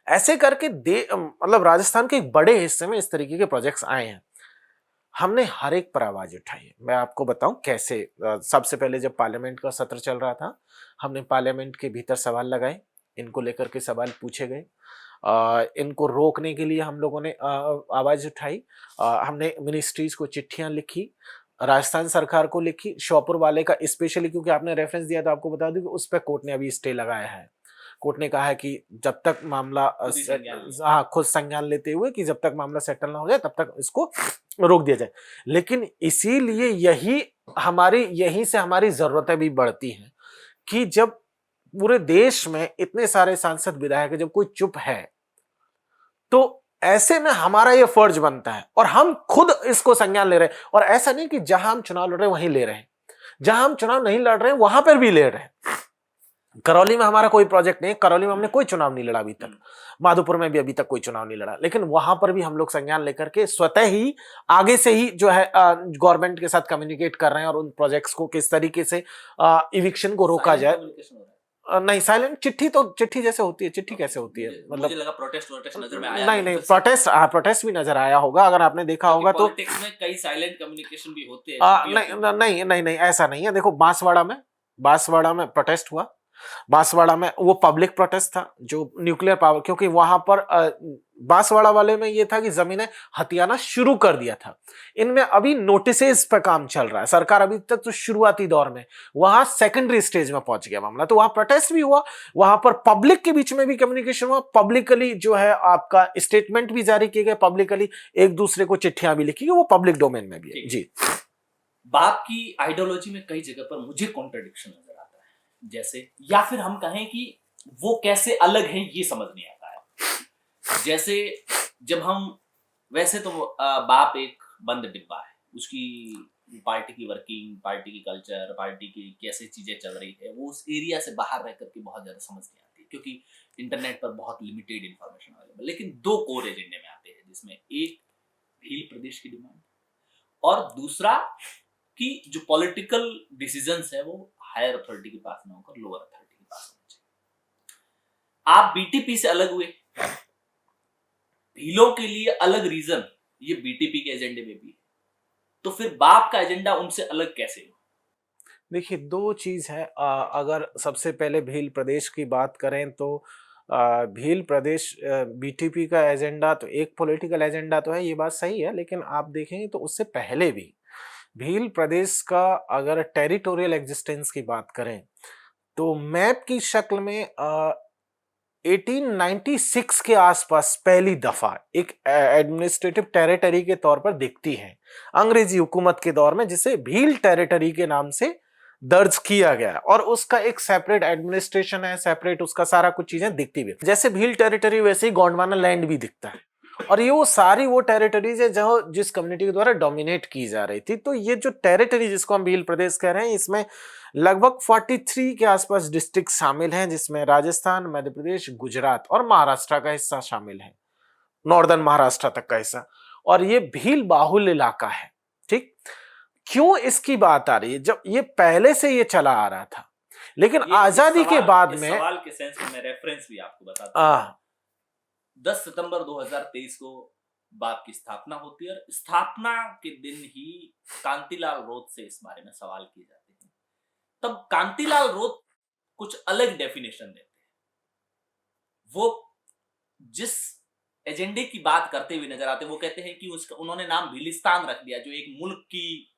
ऐसे करके मतलब राजस्थान के एक बड़े हिस्से में इस तरीके के प्रोजेक्ट्स आए हैं। हमने हर एक पर आवाज उठाई है। मैं आपको बताऊं कैसे। सबसे पहले जब पार्लियामेंट का सत्र चल रहा था, हमने पार्लियामेंट के भीतर सवाल लगाए, इनको लेकर के सवाल पूछे गए, इनको रोकने के लिए हम लोगों ने आवाज उठाई। हमने मिनिस्ट्रीज को चिट्ठियां लिखी, राजस्थान सरकार को लिखी, श्योपुर वाले का स्पेशली क्योंकि आपने रेफरेंस दिया तो आपको बता दूं कि उस पर कोर्ट ने अभी स्टे लगाया है। कोर्ट ने कहा है कि जब तक मामला खुद संज्ञान लेते हुए कि जब तक मामला सेटल ना हो जाए तब तक इसको रोक दिया जाए। लेकिन इसीलिए यहीं से हमारी जरूरतें भी बढ़ती हैं कि जब पूरे देश में इतने सारे सांसद विधायक जब कोई चुप है तो ऐसे में हमारा ये फर्ज बनता है और हम खुद इसको संज्ञान ले रहे हैं। और ऐसा नहीं कि जहां हम चुनाव लड़ रहे हैं वहीं ले रहे हैं, जहां हम चुनाव नहीं लड़ रहे हैं वहां पर भी ले रहे हैं। करौली में हमारा कोई प्रोजेक्ट नहीं, करौली में हमने कोई चुनाव नहीं लड़ा अभी तक, माधोपुर में भी अभी तक कोई चुनाव नहीं लड़ा, लेकिन वहां पर भी हम लोग संज्ञान लेकर के स्वतः ही आगे से ही जो है गवर्नमेंट के साथ कम्युनिकेट कर रहे हैं और उन प्रोजेक्ट्स को किस तरीके से इविक्शन को रोका जाए। नहीं, साइलेंट चिट्ठी जैसे होती है, चिट्ठी कैसे होती है, मतलब मुझे लगा प्रोटेस्ट नजर में आया। नहीं, प्रोटेस्ट भी नजर आया होगा अगर आपने देखा होगा तो। पॉलिटिक्स में कई साइलेंट कम्युनिकेशन भी होते हैं। नहीं ऐसा नहीं है। देखो बांसवाड़ा में प्रोटेस्ट हुआ, बांसवाड़ा में वो पब्लिक प्रोटेस्ट था जो न्यूक्लियर पावर, क्योंकि वहां पर बांसवाड़ा वाले में ये था कि जमीनें हथियाना शुरू कर दिया था, इनमें अभी नोटिसेस पे काम चल रहा है। सरकार अभी तक तो शुरुआती दौर में, वहां सेकेंडरी स्टेज में पहुंच गया मामला, तो वहां प्रोटेस्ट भी हुआ, वहां पर पब्लिक के बीच में भी कम्युनिकेशन हुआ, पब्लिकली जो है आपका स्टेटमेंट भी जारी किए गए, पब्लिकली एक दूसरे को चिट्ठियां भी लिखी गई, वो पब्लिक डोमेन में भी है। जी, बाप की आइडियोलॉजी में कई जगह पर मुझे कॉन्ट्रडिक्शन नजर आता है, जैसे या फिर हम कहें कि वो कैसे अलग हैं ये समझ नहीं आता है। जैसे जब हम, वैसे तो बाप एक बंद डिब्बा है, उसकी पार्टी की वर्किंग, पार्टी की कल्चर, पार्टी की कैसे चीजें चल रही है वो उस एरिया से बाहर रह करके बहुत ज्यादा समझ नहीं आती, क्योंकि इंटरनेट पर बहुत लिमिटेड इंफॉर्मेशन अवेलेबल। लेकिन दो कोर एजेंडे में आते हैं, जिसमें एक भील प्रदेश की डिमांड और दूसरा कि जो पॉलिटिकल डिसीजंस है वो हायर अथॉरिटी के पास ना होकर लोअर अथॉरिटी के पास होना चाहिए। आप बीटीपी से अलग हुए, भीलों के लिए अलग रीजन ये बीटीपी के एजेंडे में भी है, तो फिर बाप का एजेंडा उनसे अलग कैसे हो? देखिए, दो चीज है। अगर सबसे पहले भील प्रदेश की बात करें तो भील प्रदेश बीटीपी का एजेंडा तो एक पॉलिटिकल एजेंडा तो है, ये बात सही है, लेकिन आप देखेंगे तो उससे पहले भी भील प्रदेश का अगर टेरिटोरियल एग्जिस्टेंस की बात करें तो मैप की शक्ल में 1896 के आसपास पहली दफा एक एडमिनिस्ट्रेटिव टेरिटरी के तौर पर दिखती है अंग्रेजी हुकूमत के दौर में, जिसे भील टेरिटरी के नाम से दर्ज किया गया और उसका एक सेपरेट एडमिनिस्ट्रेशन है, सेपरेट उसका सारा कुछ चीजें दिखती भी। जैसे भील टेरिटरी वैसे ही गोंडवाना लैंड भी दिखता है, और ये वो सारी वो टेरिटरीज है जहां जिस कम्युनिटी के द्वारा डोमिनेट की जा रही थी। तो ये जो टेरिटरी जिसको हम भील प्रदेश कह रहे हैं, इसमें लगभग 43 के आसपास डिस्ट्रिक्ट शामिल हैं, जिसमें राजस्थान, मध्य प्रदेश, गुजरात और महाराष्ट्र का हिस्सा शामिल है, नॉर्दर्न महाराष्ट्र तक का हिस्सा। और ये भील बाहुल्य इलाका है। ठीक, क्यों इसकी बात आ रही है? जब ये पहले से ये चला आ रहा था, लेकिन आजादी के बाद में सवाल के सेंस में मैं रेफरेंस भी आपको बताता हूं। 10 सितंबर 2023 को बाप की स्थापना होती है और स्थापना के दिन ही कांतिलाल रोध से इस बारे में सवाल किए जाते हैं। तब कांतिलाल रोध कुछ अलग डेफिनेशन देते हैं। वो जिस एजेंडे की बात करते हुए नजर आते हैं, वो कहते हैं कि उसका उन्होंने नाम भीलिस्तान रख दिया, जो एक मुल्क की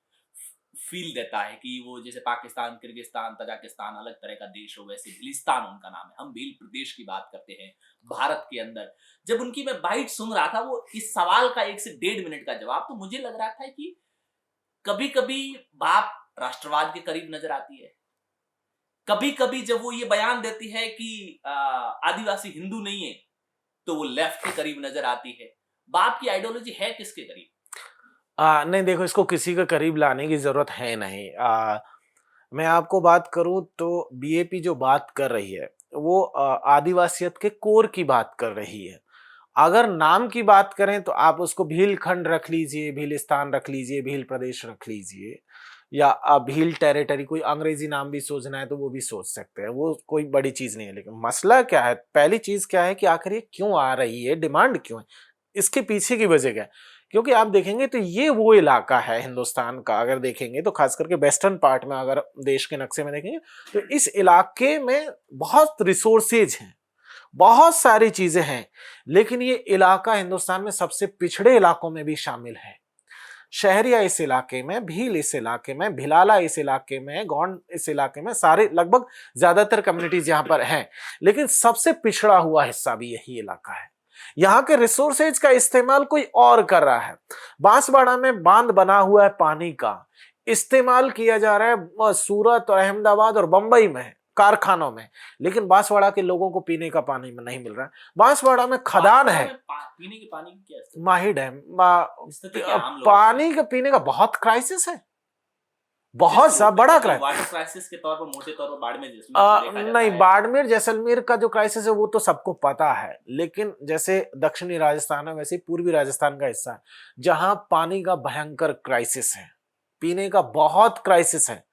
फील देता है कि वो जैसे पाकिस्तान, किर्गिस्तान, तजाकिस्तान अलग तरह का देश हो, वैसे भीलिस्तान उनका नाम है। हम भील प्रदेश की बात करते हैं भारत के अंदर। जब उनकी मैं बाइट सुन रहा था, वो इस सवाल का 1 से 1.5 मिनट का जवाब, तो मुझे लग रहा था कि कभी कभी बाप राष्ट्रवाद के करीब नजर आती है, कभी कभी जब वो ये बयान देती है कि आदिवासी हिंदू नहीं है, तो वो लेफ्ट के करीब नजर आती है। बाप की आइडियोलॉजी है किसके करीब? नहीं देखो, इसको किसी के करीब लाने की जरूरत है नहीं। मैं आपको बात करूं तो बीएपी जो बात कर रही है वो आदिवासियत के कोर की बात कर रही है। अगर नाम की बात करें तो आप उसको भील खंड रख लीजिए, भीलिस्तान रख लीजिए, भील प्रदेश रख लीजिए, या भील टेरिटरी, कोई अंग्रेजी नाम भी सोचना है तो वो भी सोच सकते हैं, वो कोई बड़ी चीज नहीं है। लेकिन मसला क्या है, पहली चीज क्या है कि आखिर ये क्यों आ रही है, डिमांड क्यों है, इसके पीछे की वजह क्या है? क्योंकि आप देखेंगे तो ये वो इलाका है हिंदुस्तान का, अगर देखेंगे तो खास करके वेस्टर्न पार्ट में, अगर देश के नक्शे में देखेंगे तो इस इलाके में बहुत रिसोर्सेज हैं, बहुत सारी चीजें हैं, लेकिन ये इलाका हिंदुस्तान में सबसे पिछड़े इलाकों में भी शामिल है। शहरिया इस इलाके में, भील इस इलाके में, भिलाला इस इलाके में, गौंड इस इलाके में, सारे लगभग ज्यादातर कम्युनिटीज यहाँ पर हैं, लेकिन सबसे पिछड़ा हुआ हिस्सा भी यही इलाका है। यहाँ के रिसोर्सेज का इस्तेमाल कोई और कर रहा है। बांसवाड़ा में बांध बना हुआ है, पानी का इस्तेमाल किया जा रहा है सूरत और अहमदाबाद और बंबई में कारखानों में, लेकिन बांसवाड़ा के लोगों को पीने का पानी नहीं मिल रहा है। बांसवाड़ा में खदान है, पीने के पानी की क्या स्थिति? माही डैम स्थिति क्या आम लोगों पानी का पीने का बहुत क्राइसिस है, बहुत सा बड़ा क्राइसिस। वाटर क्राइसिस के तौर पर मोटे तौर पर बाड़मेर जैसलमेर नहीं, बाड़मेर जैसलमेर का जो क्राइसिस है वो तो सबको पता है, लेकिन जैसे दक्षिणी राजस्थान है वैसे ही पूर्वी राजस्थान का हिस्सा है जहां पानी का भयंकर क्राइसिस है, पीने का बहुत क्राइसिस है।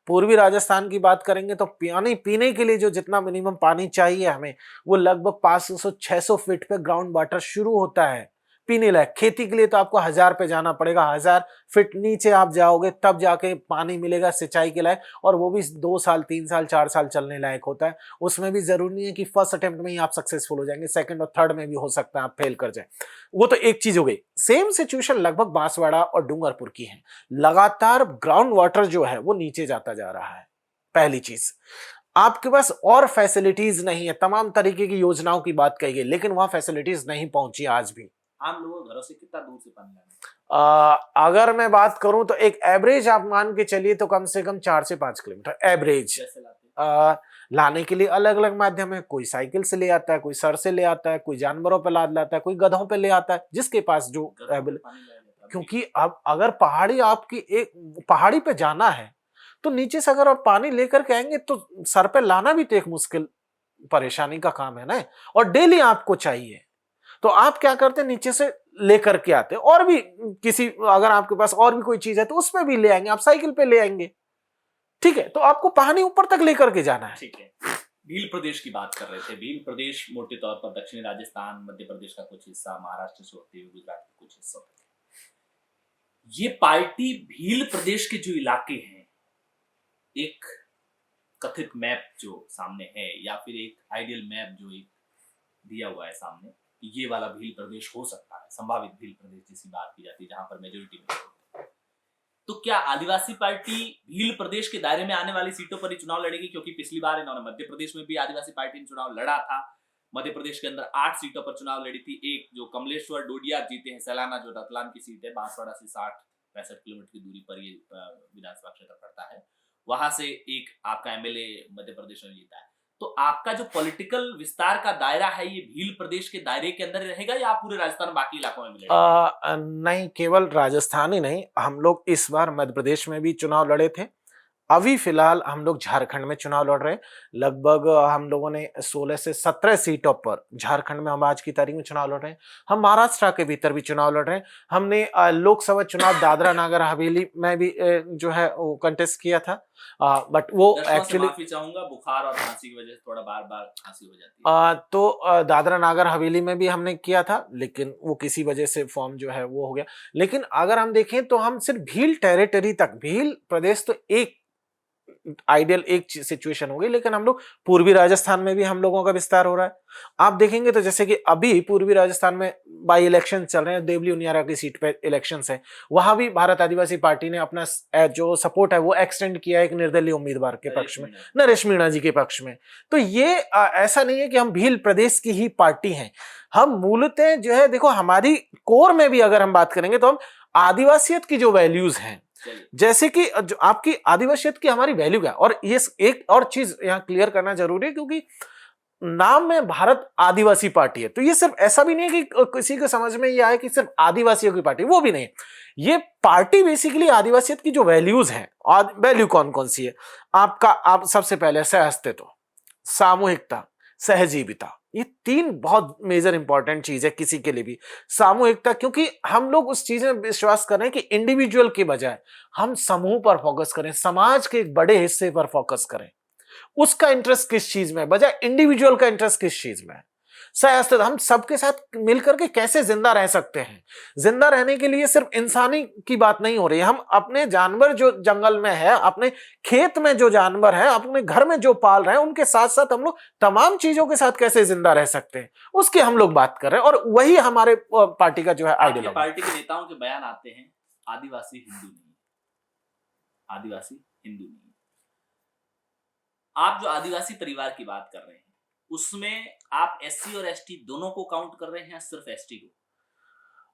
पूर्वी राजस्थान की बात करेंगे तो पानी पीने के लिए जो जितना मिनिमम पानी चाहिए हमें, वो लगभग 500-600 फीट पे ग्राउंड वाटर शुरू होता है पीने लायक। खेती के लिए तो आपको 1000 पे जाना पड़ेगा, 1000 फीट नीचे आप जाओगे तब जाके पानी मिलेगा सिंचाई के लायक, और वो भी 2 साल 3 साल 4 साल चलने लायक होता है। उसमें भी जरूरी नहीं है कि फर्स्ट अटेम्प्ट में ही आप सक्सेसफुल हो जाएंगे, सेकंड और थर्ड में भी हो सकता है आप फेल कर जाए। वो तो एक चीज हो गई। सेम सिचुएशन लगभग बांसवाड़ा और डूंगरपुर की है। लगातार ग्राउंड वाटर जो है वो नीचे जाता जा रहा है। पहली चीज, आपके पास और फैसिलिटीज नहीं है, तमाम तरीके की योजनाओं की बात कही गई, लेकिन वहां फैसिलिटीज नहीं पहुंची आज भी। आम लोगों घरों से कितना दूर से पानी लाना? अगर मैं बात करूं तो एक एवरेज आप मान के चलिए तो कम से कम 4 से 5 किलोमीटर एवरेज। लाने के लिए अलग अलग माध्यम है, कोई साइकिल से ले आता है, कोई सर से ले आता है, कोई जानवरों पे लाद लाता है, कोई गधों पे ले आता है, जिसके पास जो क्योंकि अब अगर पहाड़ी आपकी एक पहाड़ी पे जाना है तो नीचे से अगर आप पानी लेकर के आएंगे तो सर पे लाना भी तो एक मुश्किल परेशानी का काम है ना, और डेली आपको चाहिए। तो आप क्या करते हैं, नीचे से लेकर के आते हैं, और भी किसी अगर आपके पास और भी कोई चीज है तो उसमें भी ले आएंगे, आप साइकिल पे ले आएंगे, ठीक है, तो आपको पानी ऊपर तक लेकर के जाना है। ठीक है, भील प्रदेश की बात कर रहे थे। भील प्रदेश मोटे तौर पर दक्षिणी राजस्थान, मध्य प्रदेश का कुछ हिस्सा, महाराष्ट्र से होते हुए गुजरात के कुछ हिस्सों तक। ये पार्टी भील प्रदेश के जो इलाके हैं, एक कथित मैप जो सामने है, या फिर एक आइडियल मैप जो एक दिया हुआ है सामने, ये वाला भील प्रदेश हो सकता है, संभावित भील प्रदेश जिसकी बात की जाती है, जहां पर मेजोरिटी में। तो क्या आदिवासी पार्टी भील प्रदेश के दायरे में आने वाली सीटों पर ही चुनाव लड़ेगी? क्योंकि पिछली बार इन्होंने मध्य प्रदेश में भी आदिवासी पार्टी ने चुनाव लड़ा था। मध्य प्रदेश के अंदर 8 सीटों पर चुनाव लड़ी थी। एक जो कमलेश्वर डोडिया जीते हैं, सैलाना जो रतलाम की सीट है, बांसवाड़ा से 60-65 किलोमीटर की दूरी पर ये विधानसभा क्षेत्र पड़ता है, वहां से एक आपका एमएलए मध्य प्रदेश में जीता है। तो आपका जो पॉलिटिकल विस्तार का दायरा है, ये भील प्रदेश के दायरे के अंदर रहेगा या पूरे राजस्थान बाकी इलाकों में मिलेगा? नहीं, केवल राजस्थान ही नहीं, हम लोग इस बार मध्य प्रदेश में भी चुनाव लड़े थे। अभी फिलहाल हम लोग झारखंड में चुनाव लड़ रहे हैं। लगभग हम लोगों ने 16 से 17 सीटों पर झारखंड में हम आज की तारीख में चुनाव लड़ रहे हैं। हम महाराष्ट्र के भीतर भी चुनाव लड़ रहे हैं। हमने लोकसभा चुनाव दादरा नगर हवेली में भी जो है वो कंटेस्ट किया था, बट वो एक्चुअली माफी चाहूंगा, बुखार और खांसी की वजह से थोड़ा बार बार खांसी हो जाती है। तो दादरा नगर हवेली में भी हमने किया था, लेकिन वो किसी वजह से फॉर्म जो है वो हो गया। लेकिन अगर हम देखें तो हम सिर्फ भील टेरिटरी तक, भील प्रदेश तो एक आइडियल एक सिचुएशन हो गई, लेकिन हम लोग पूर्वी राजस्थान में भी हम लोगों का विस्तार हो रहा है। आप देखेंगे तो जैसे कि अभी पूर्वी राजस्थान में बाई इलेक्शन चल रहे हैं, देवली उनियारा की सीट पे इलेक्शंस है, वहां भी भारत आदिवासी पार्टी ने अपना जो सपोर्ट है वो एक्सटेंड किया है एक निर्दलीय उम्मीदवार के पक्ष में, नरेश मीणा जी के पक्ष में। तो ये ऐसा नहीं है कि हम भील प्रदेश की ही पार्टी हैं। हम मूलतः जो है, देखो हमारी कोर में भी अगर हम बात करेंगे तो हम आदिवासियत की जो वैल्यूज हैं, जैसे कि जो आपकी आदिवासियत की हमारी वैल्यू क्या, और ये एक और चीज यहां क्लियर करना जरूरी है, क्योंकि नाम में भारत आदिवासी पार्टी है, तो ये सिर्फ ऐसा भी नहीं है कि किसी को समझ में ये आए कि सिर्फ आदिवासियों की पार्टी, वो भी नहीं है। ये पार्टी बेसिकली आदिवासियत की जो वैल्यूज हैं, और वैल्यू कौन कौन सी है आपका, आप सबसे पहले सहअस्तित्व, सामूहिकता, सहजीविता, ये तीन बहुत मेजर इंपॉर्टेंट चीज है किसी के लिए भी। सामूहिकता, क्योंकि हम लोग उस चीज में विश्वास कर रहे हैं कि इंडिविजुअल के बजाय हम समूह पर फोकस करें, समाज के एक बड़े हिस्से पर फोकस करें, उसका इंटरेस्ट किस चीज में, बजाय इंडिविजुअल का इंटरेस्ट किस चीज में है। सहअस्तित्व, हम सबके साथ मिलकर के कैसे जिंदा रह सकते हैं। जिंदा रहने के लिए सिर्फ इंसानी की बात नहीं हो रही है, हम अपने जानवर जो जंगल में है, अपने खेत में जो जानवर है, अपने घर में जो पाल रहे हैं, उनके साथ साथ हम लोग तमाम चीजों के साथ कैसे जिंदा रह सकते हैं, उसकी हम लोग बात कर रहे हैं। और वही हमारे पार्टी का जो है आइडियल। पार्टी के नेताओं के बयान आते हैं आदिवासी हिंदू नहीं, आदिवासी हिंदू नहीं। आप जो आदिवासी परिवार की बात कर रहे हैं उसमें आप एससी और एसटी दोनों को काउंट कर रहे हैं या सिर्फ एसटी को?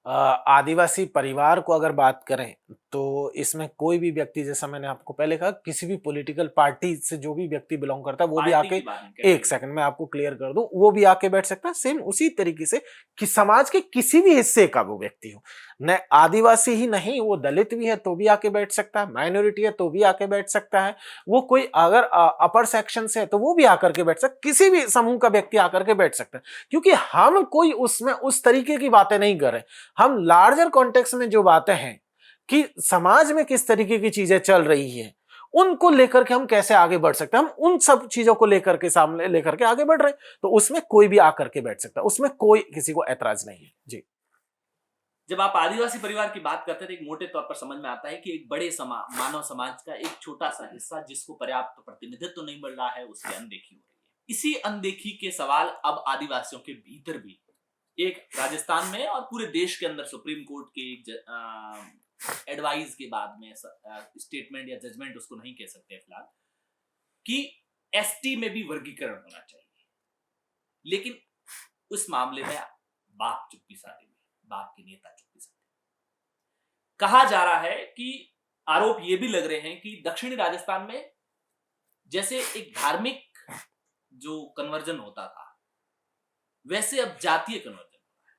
आदिवासी परिवार को अगर बात करें तो इसमें कोई भी व्यक्ति, जैसा मैंने आपको पहले कहा, किसी भी पॉलिटिकल पार्टी से जो भी व्यक्ति बिलोंग करता है वो भी आके, एक सेकंड में आपको क्लियर कर दूं, वो भी आके बैठ सकता है। सेम उसी तरीके से कि समाज के किसी भी हिस्से का वो व्यक्ति हो, न आदिवासी ही नहीं, वो दलित भी है तो भी आके बैठ सकता है, माइनॉरिटी है तो भी आके बैठ सकता है, वो कोई अगर अपर सेक्शन से है तो वो भी आकर के बैठ सकता है, किसी भी समूह का व्यक्ति आकर के बैठ सकता है। क्योंकि हम कोई उसमें उस तरीके की बातें नहीं कर रहे, हम लार्जर कॉन्टेक्स्ट में जो बातें हैं कि समाज में किस तरीके की चीजें चल रही हैं, उनको लेकर के हम कैसे आगे बढ़ सकते हैं, हम उन सब चीजों को लेकर के सामने लेकर के आगे बढ़ रहे हैं, तो उसमें कोई भी आकर के बैठ सकता है, उसमें कोई किसी को ऐतराज नहीं है जी। जब आप आदिवासी परिवार की बात करते हैं तो एक मोटे तौर पर समझ में आता है कि एक बड़े मानव समाज का एक छोटा सा हिस्सा जिसको पर्याप्त प्रतिनिधित्व नहीं मिल रहा है, उसकी अनदेखी हो रही है। इसी अनदेखी के सवाल अब आदिवासियों के भीतर भी, एक राजस्थान में और पूरे देश के अंदर सुप्रीम कोर्ट के एक एडवाइस के बाद में, स्टेटमेंट या जजमेंट उसको नहीं कह सकते फिलहाल, कि एसटी में भी वर्गीकरण होना चाहिए। लेकिन उस मामले में बाप चुप्पी साधे, बाप के नेता चुप्पी साधे। कहा जा रहा है कि आरोप ये भी लग रहे हैं कि दक्षिणी राजस्थान में जैसे एक धार्मिक जो कन्वर्जन होता था, वैसे अब जातीय कन्वर्जन हो रहा है।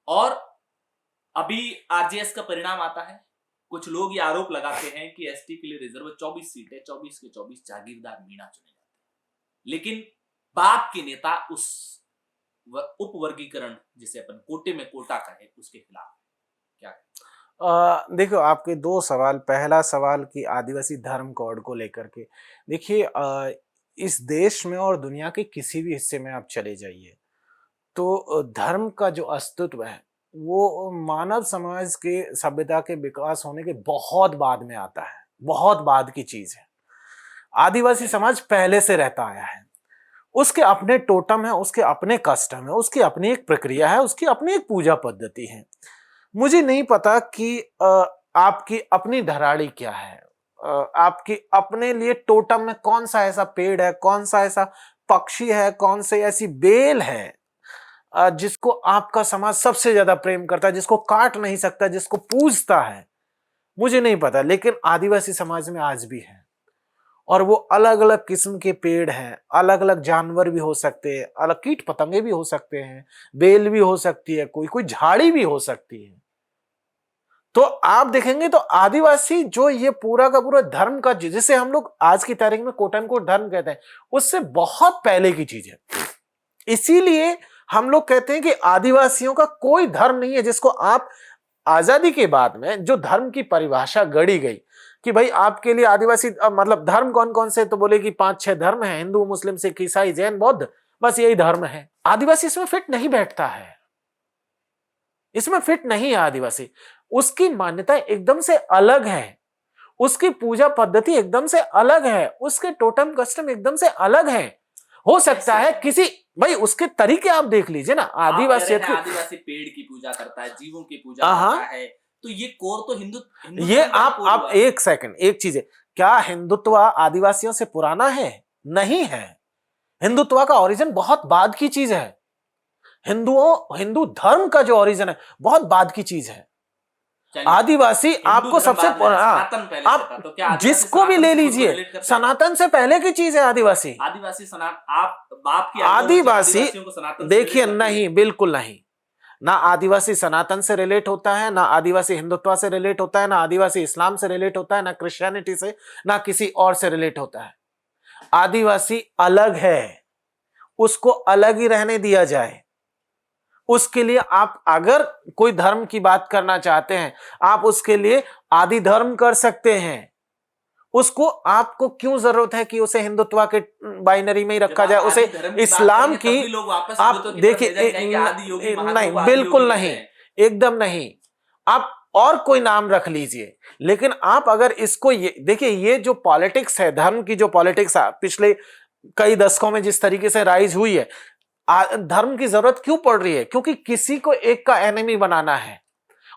और अभी आरजेएस का परिणाम आता है। कुछ लोग ये आरोप लगाते हैं कि एसटी के लिए रिजर्व 24 सीट है, 24 के 24 जागीरदार मीणा चुने जाते हैं। लेकिन बाप के नेता उस उपवर्गीकरण जिसे अपन कोटे में कोटा कहे, उसके खिलाफ क्या? देखो, आपके दो सवाल, पहला सवाल कि आदिवासी धर्म कोड को लेकर के, देखिए इस देश में और दुनिया के किसी भी हिस्से में आप चले जाइए तो धर्म का जो अस्तित्व है वो मानव समाज के, सभ्यता के विकास होने के बहुत बाद में आता है, बहुत बाद की चीज है। आदिवासी समाज पहले से रहता आया है, उसके अपने टोटम है, उसके अपने कस्टम है, उसकी अपनी एक प्रक्रिया है, उसकी अपनी एक पूजा पद्धति है। मुझे नहीं पता कि आपकी अपनी धराड़ी क्या है, आपकी अपने लिए टोटम में कौन सा ऐसा पेड़ है, कौन सा ऐसा पक्षी है, कौन सी ऐसी बेल है जिसको आपका समाज सबसे ज्यादा प्रेम करता है, जिसको काट नहीं सकता, जिसको पूजता है। मुझे नहीं पता, लेकिन आदिवासी समाज में आज भी है, और वो अलग अलग किस्म के पेड़ हैं, अलग अलग जानवर भी हो सकते हैं, अलग कीट पतंगे भी हो सकते हैं, बेल भी हो सकती है, कोई कोई झाड़ी भी हो सकती है। तो आप देखेंगे तो आदिवासी जो ये पूरा का पूरा धर्म का जिसे हम लोग आज की तारीख में कोट एंड कोट धर्म कहते हैं, उससे बहुत पहले की चीज है। इसीलिए हम लोग कहते हैं कि आदिवासियों का कोई धर्म नहीं है जिसको आप आजादी के बाद में जो धर्म की परिभाषा गढ़ी गई कि भाई आपके लिए आदिवासी मतलब धर्म कौन कौन से, तो बोले कि 5-6 धर्म हैं, हिंदू मुस्लिम सिख ईसाई जैन बौद्ध, बस यही धर्म है। आदिवासी इसमें फिट नहीं बैठता है, इसमें फिट नहीं है आदिवासी। उसकी मान्यता एकदम से अलग है, उसकी पूजा पद्धति एकदम से अलग है, उसके टोटम कस्टम एकदम से अलग है। हो सकता है किसी भाई उसके तरीके आप देख लीजिए ना। आदिवासी पेड़ की पूजा करता है, जीवों की पूजा करता है, तो ये कोर तो हिंदू ये आप एक सेकंड, एक चीज है, क्या हिंदुत्व आदिवासियों से पुराना है? नहीं है। हिंदुत्व का ओरिजिन बहुत बाद की चीज है। हिंदू धर्म का जो ओरिजिन है बहुत बाद की चीज है। आदिवासी आपको सबसे आप तो जिसको भी ले लीजिए, सनातन से पहले की चीज है आदिवासी। आदिवासी देखिए, नहीं, बिल्कुल नहीं। ना आदिवासी सनातन से रिलेट होता है, ना आदिवासी हिंदुत्व से रिलेट होता है, ना आदिवासी इस्लाम से रिलेट होता है, ना क्रिश्चियनिटी से, ना किसी और से रिलेट होता है। आदिवासी अलग है, उसको अलग ही रहने दिया जाए। उसके लिए आप अगर कोई धर्म की बात करना चाहते हैं, आप उसके लिए आदि धर्म कर सकते हैं। उसको आपको क्यों जरूरत है कि उसे हिंदुत्व के बाइनरी में ही रखा जाए? उसे इस्लाम की आप देखिए, नहीं, बिल्कुल नहीं, एकदम नहीं। आप और कोई नाम रख लीजिए, लेकिन आप अगर इसको देखिए, ये जो पॉलिटिक्स है, धर्म की जो पॉलिटिक्स पिछले कई दशकों में जिस तरीके से राइज हुई है, धर्म की जरूरत क्यों पड़ रही है? क्योंकि किसी को एक का एनिमी बनाना है,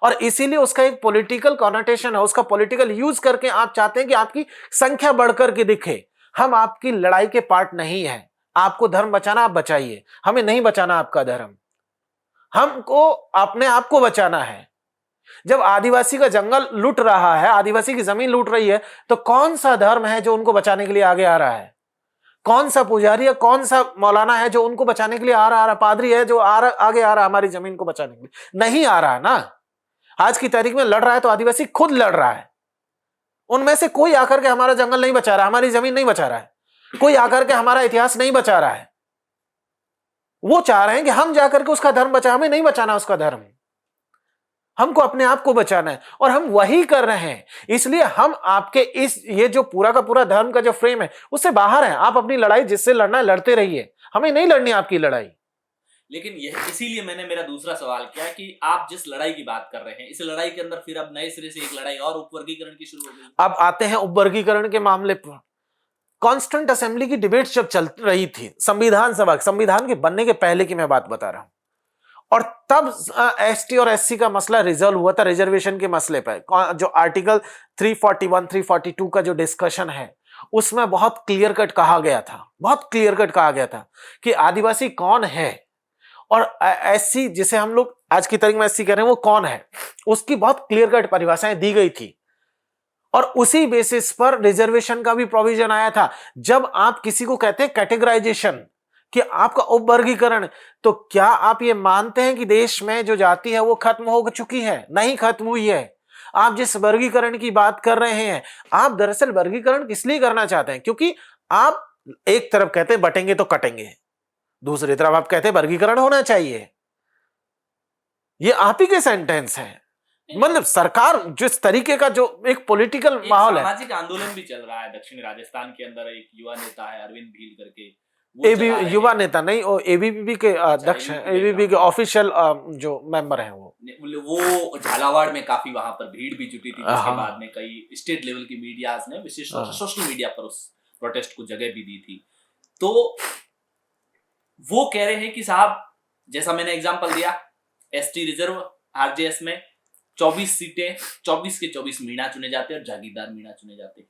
और इसीलिए उसका एक पॉलिटिकल कॉनोटेशन है, उसका पॉलिटिकल यूज करके आप चाहते हैं कि आपकी संख्या बढ़कर के दिखे। हम आपकी लड़ाई के पार्ट नहीं है। आपको धर्म बचाना, आप बचाइए, हमें नहीं बचाना आपका धर्म। हमको अपने आप को बचाना है। जब आदिवासी का जंगल लूट रहा है, आदिवासी की जमीन लूट रही है, तो कौन सा धर्म है जो उनको बचाने के लिए आगे आ रहा है? कौन सा पुजारी है, कौन सा मौलाना है जो उनको बचाने के लिए आ रहा? पादरी है जो आगे आ रहा हमारी जमीन को बचाने के लिए? नहीं आ रहा ना। आज की तारीख में लड़ रहा है तो आदिवासी खुद लड़ रहा है। उनमें से कोई आकर के हमारा जंगल नहीं बचा रहा, हमारी जमीन नहीं बचा रहा है, कोई आकर के हमारा इतिहास नहीं बचा रहा है। वो चाह रहे हैं कि हम जाकर के उसका धर्म बचा। हमें नहीं बचाना उसका धर्म, हमको अपने आप को बचाना है, और हम वही कर रहे हैं। इसलिए हम आपके ये जो पूरा का पूरा धर्म का जो फ्रेम है उससे बाहर है। आप अपनी लड़ाई जिससे लड़ना है लड़ते रहिए, हमें नहीं लड़नी आपकी लड़ाई। लेकिन इसीलिए मैंने मेरा दूसरा सवाल किया कि आप जिस लड़ाई की बात कर रहे हैं, इस लड़ाई के अंदर फिर अब नए सिरे से एक लड़ाई और उपवर्गीकरण की शुरू हो गई। अब आते हैं उपवर्गीकरण के मामले पर। कॉन्स्टेंट असेंबली की डिबेट जब चल रही थी, संविधान के बनने के पहले की मैं बात बता रहा हूं, और तब एसटी और एससी का मसला रिजॉल्व हुआ था रिजर्वेशन के मसले पर। जो आर्टिकल 341, 342 का जो डिस्कशन है, उसमें बहुत क्लियर कट कहा गया था कि आदिवासी कौन है, और एससी जिसे हम लोग आज की तारीख में एससी कह रहे हैं, वो कौन है, उसकी बहुत क्लियर कट परिभाषाएं दी गई थी। और उसी बेसिस पर रिजर्वेशन का भी प्रोविजन आया था। जब आप किसी को कहते हैं कैटेगराइजेशन, कि आपका उपवर्गीकरण, तो क्या आप ये मानते हैं कि देश में जो जाति है वो खत्म हो चुकी है? नहीं खत्म हुई है। आप जिस वर्गीकरण की बात कर रहे हैं, आप दरअसल वर्गीकरण किस लिए करना चाहते हैं? क्योंकि आप एक तरफ कहते हैं बटेंगे तो कटेंगे, दूसरी तरफ आप कहते हैं वर्गीकरण होना चाहिए। ये आप ही के सेंटेंस है। मतलब सरकार जिस तरीके का जो एक पॉलिटिकल माहौल है, सामाजिक आंदोलन भी चल रहा है दक्षिण राजस्थान के अंदर। एक युवा नेता है अरविंद भील करके, युवा नेता नहीं, वो एबीवीपी के अध्यक्ष हैं, एबीवीपी के ऑफिशियल जो मेंबर हैं। वो झालावाड़ में काफी वहां पर भीड़ भी जुटी थी, जिसके बाद में कई स्टेट लेवल की मीडियाज ने, विशेष सोशल मीडिया पर उस प्रोटेस्ट को जगह भी दी थी। तो वो कह रहे हैं कि साहब, जैसा मैंने एग्जांपल दिया, एसटी रिजर्व आरजेएस में 24 सीटें, 24 के 24 मीणा चुने जाते हैं और जागीरदार मीणा चुने जाते हैं।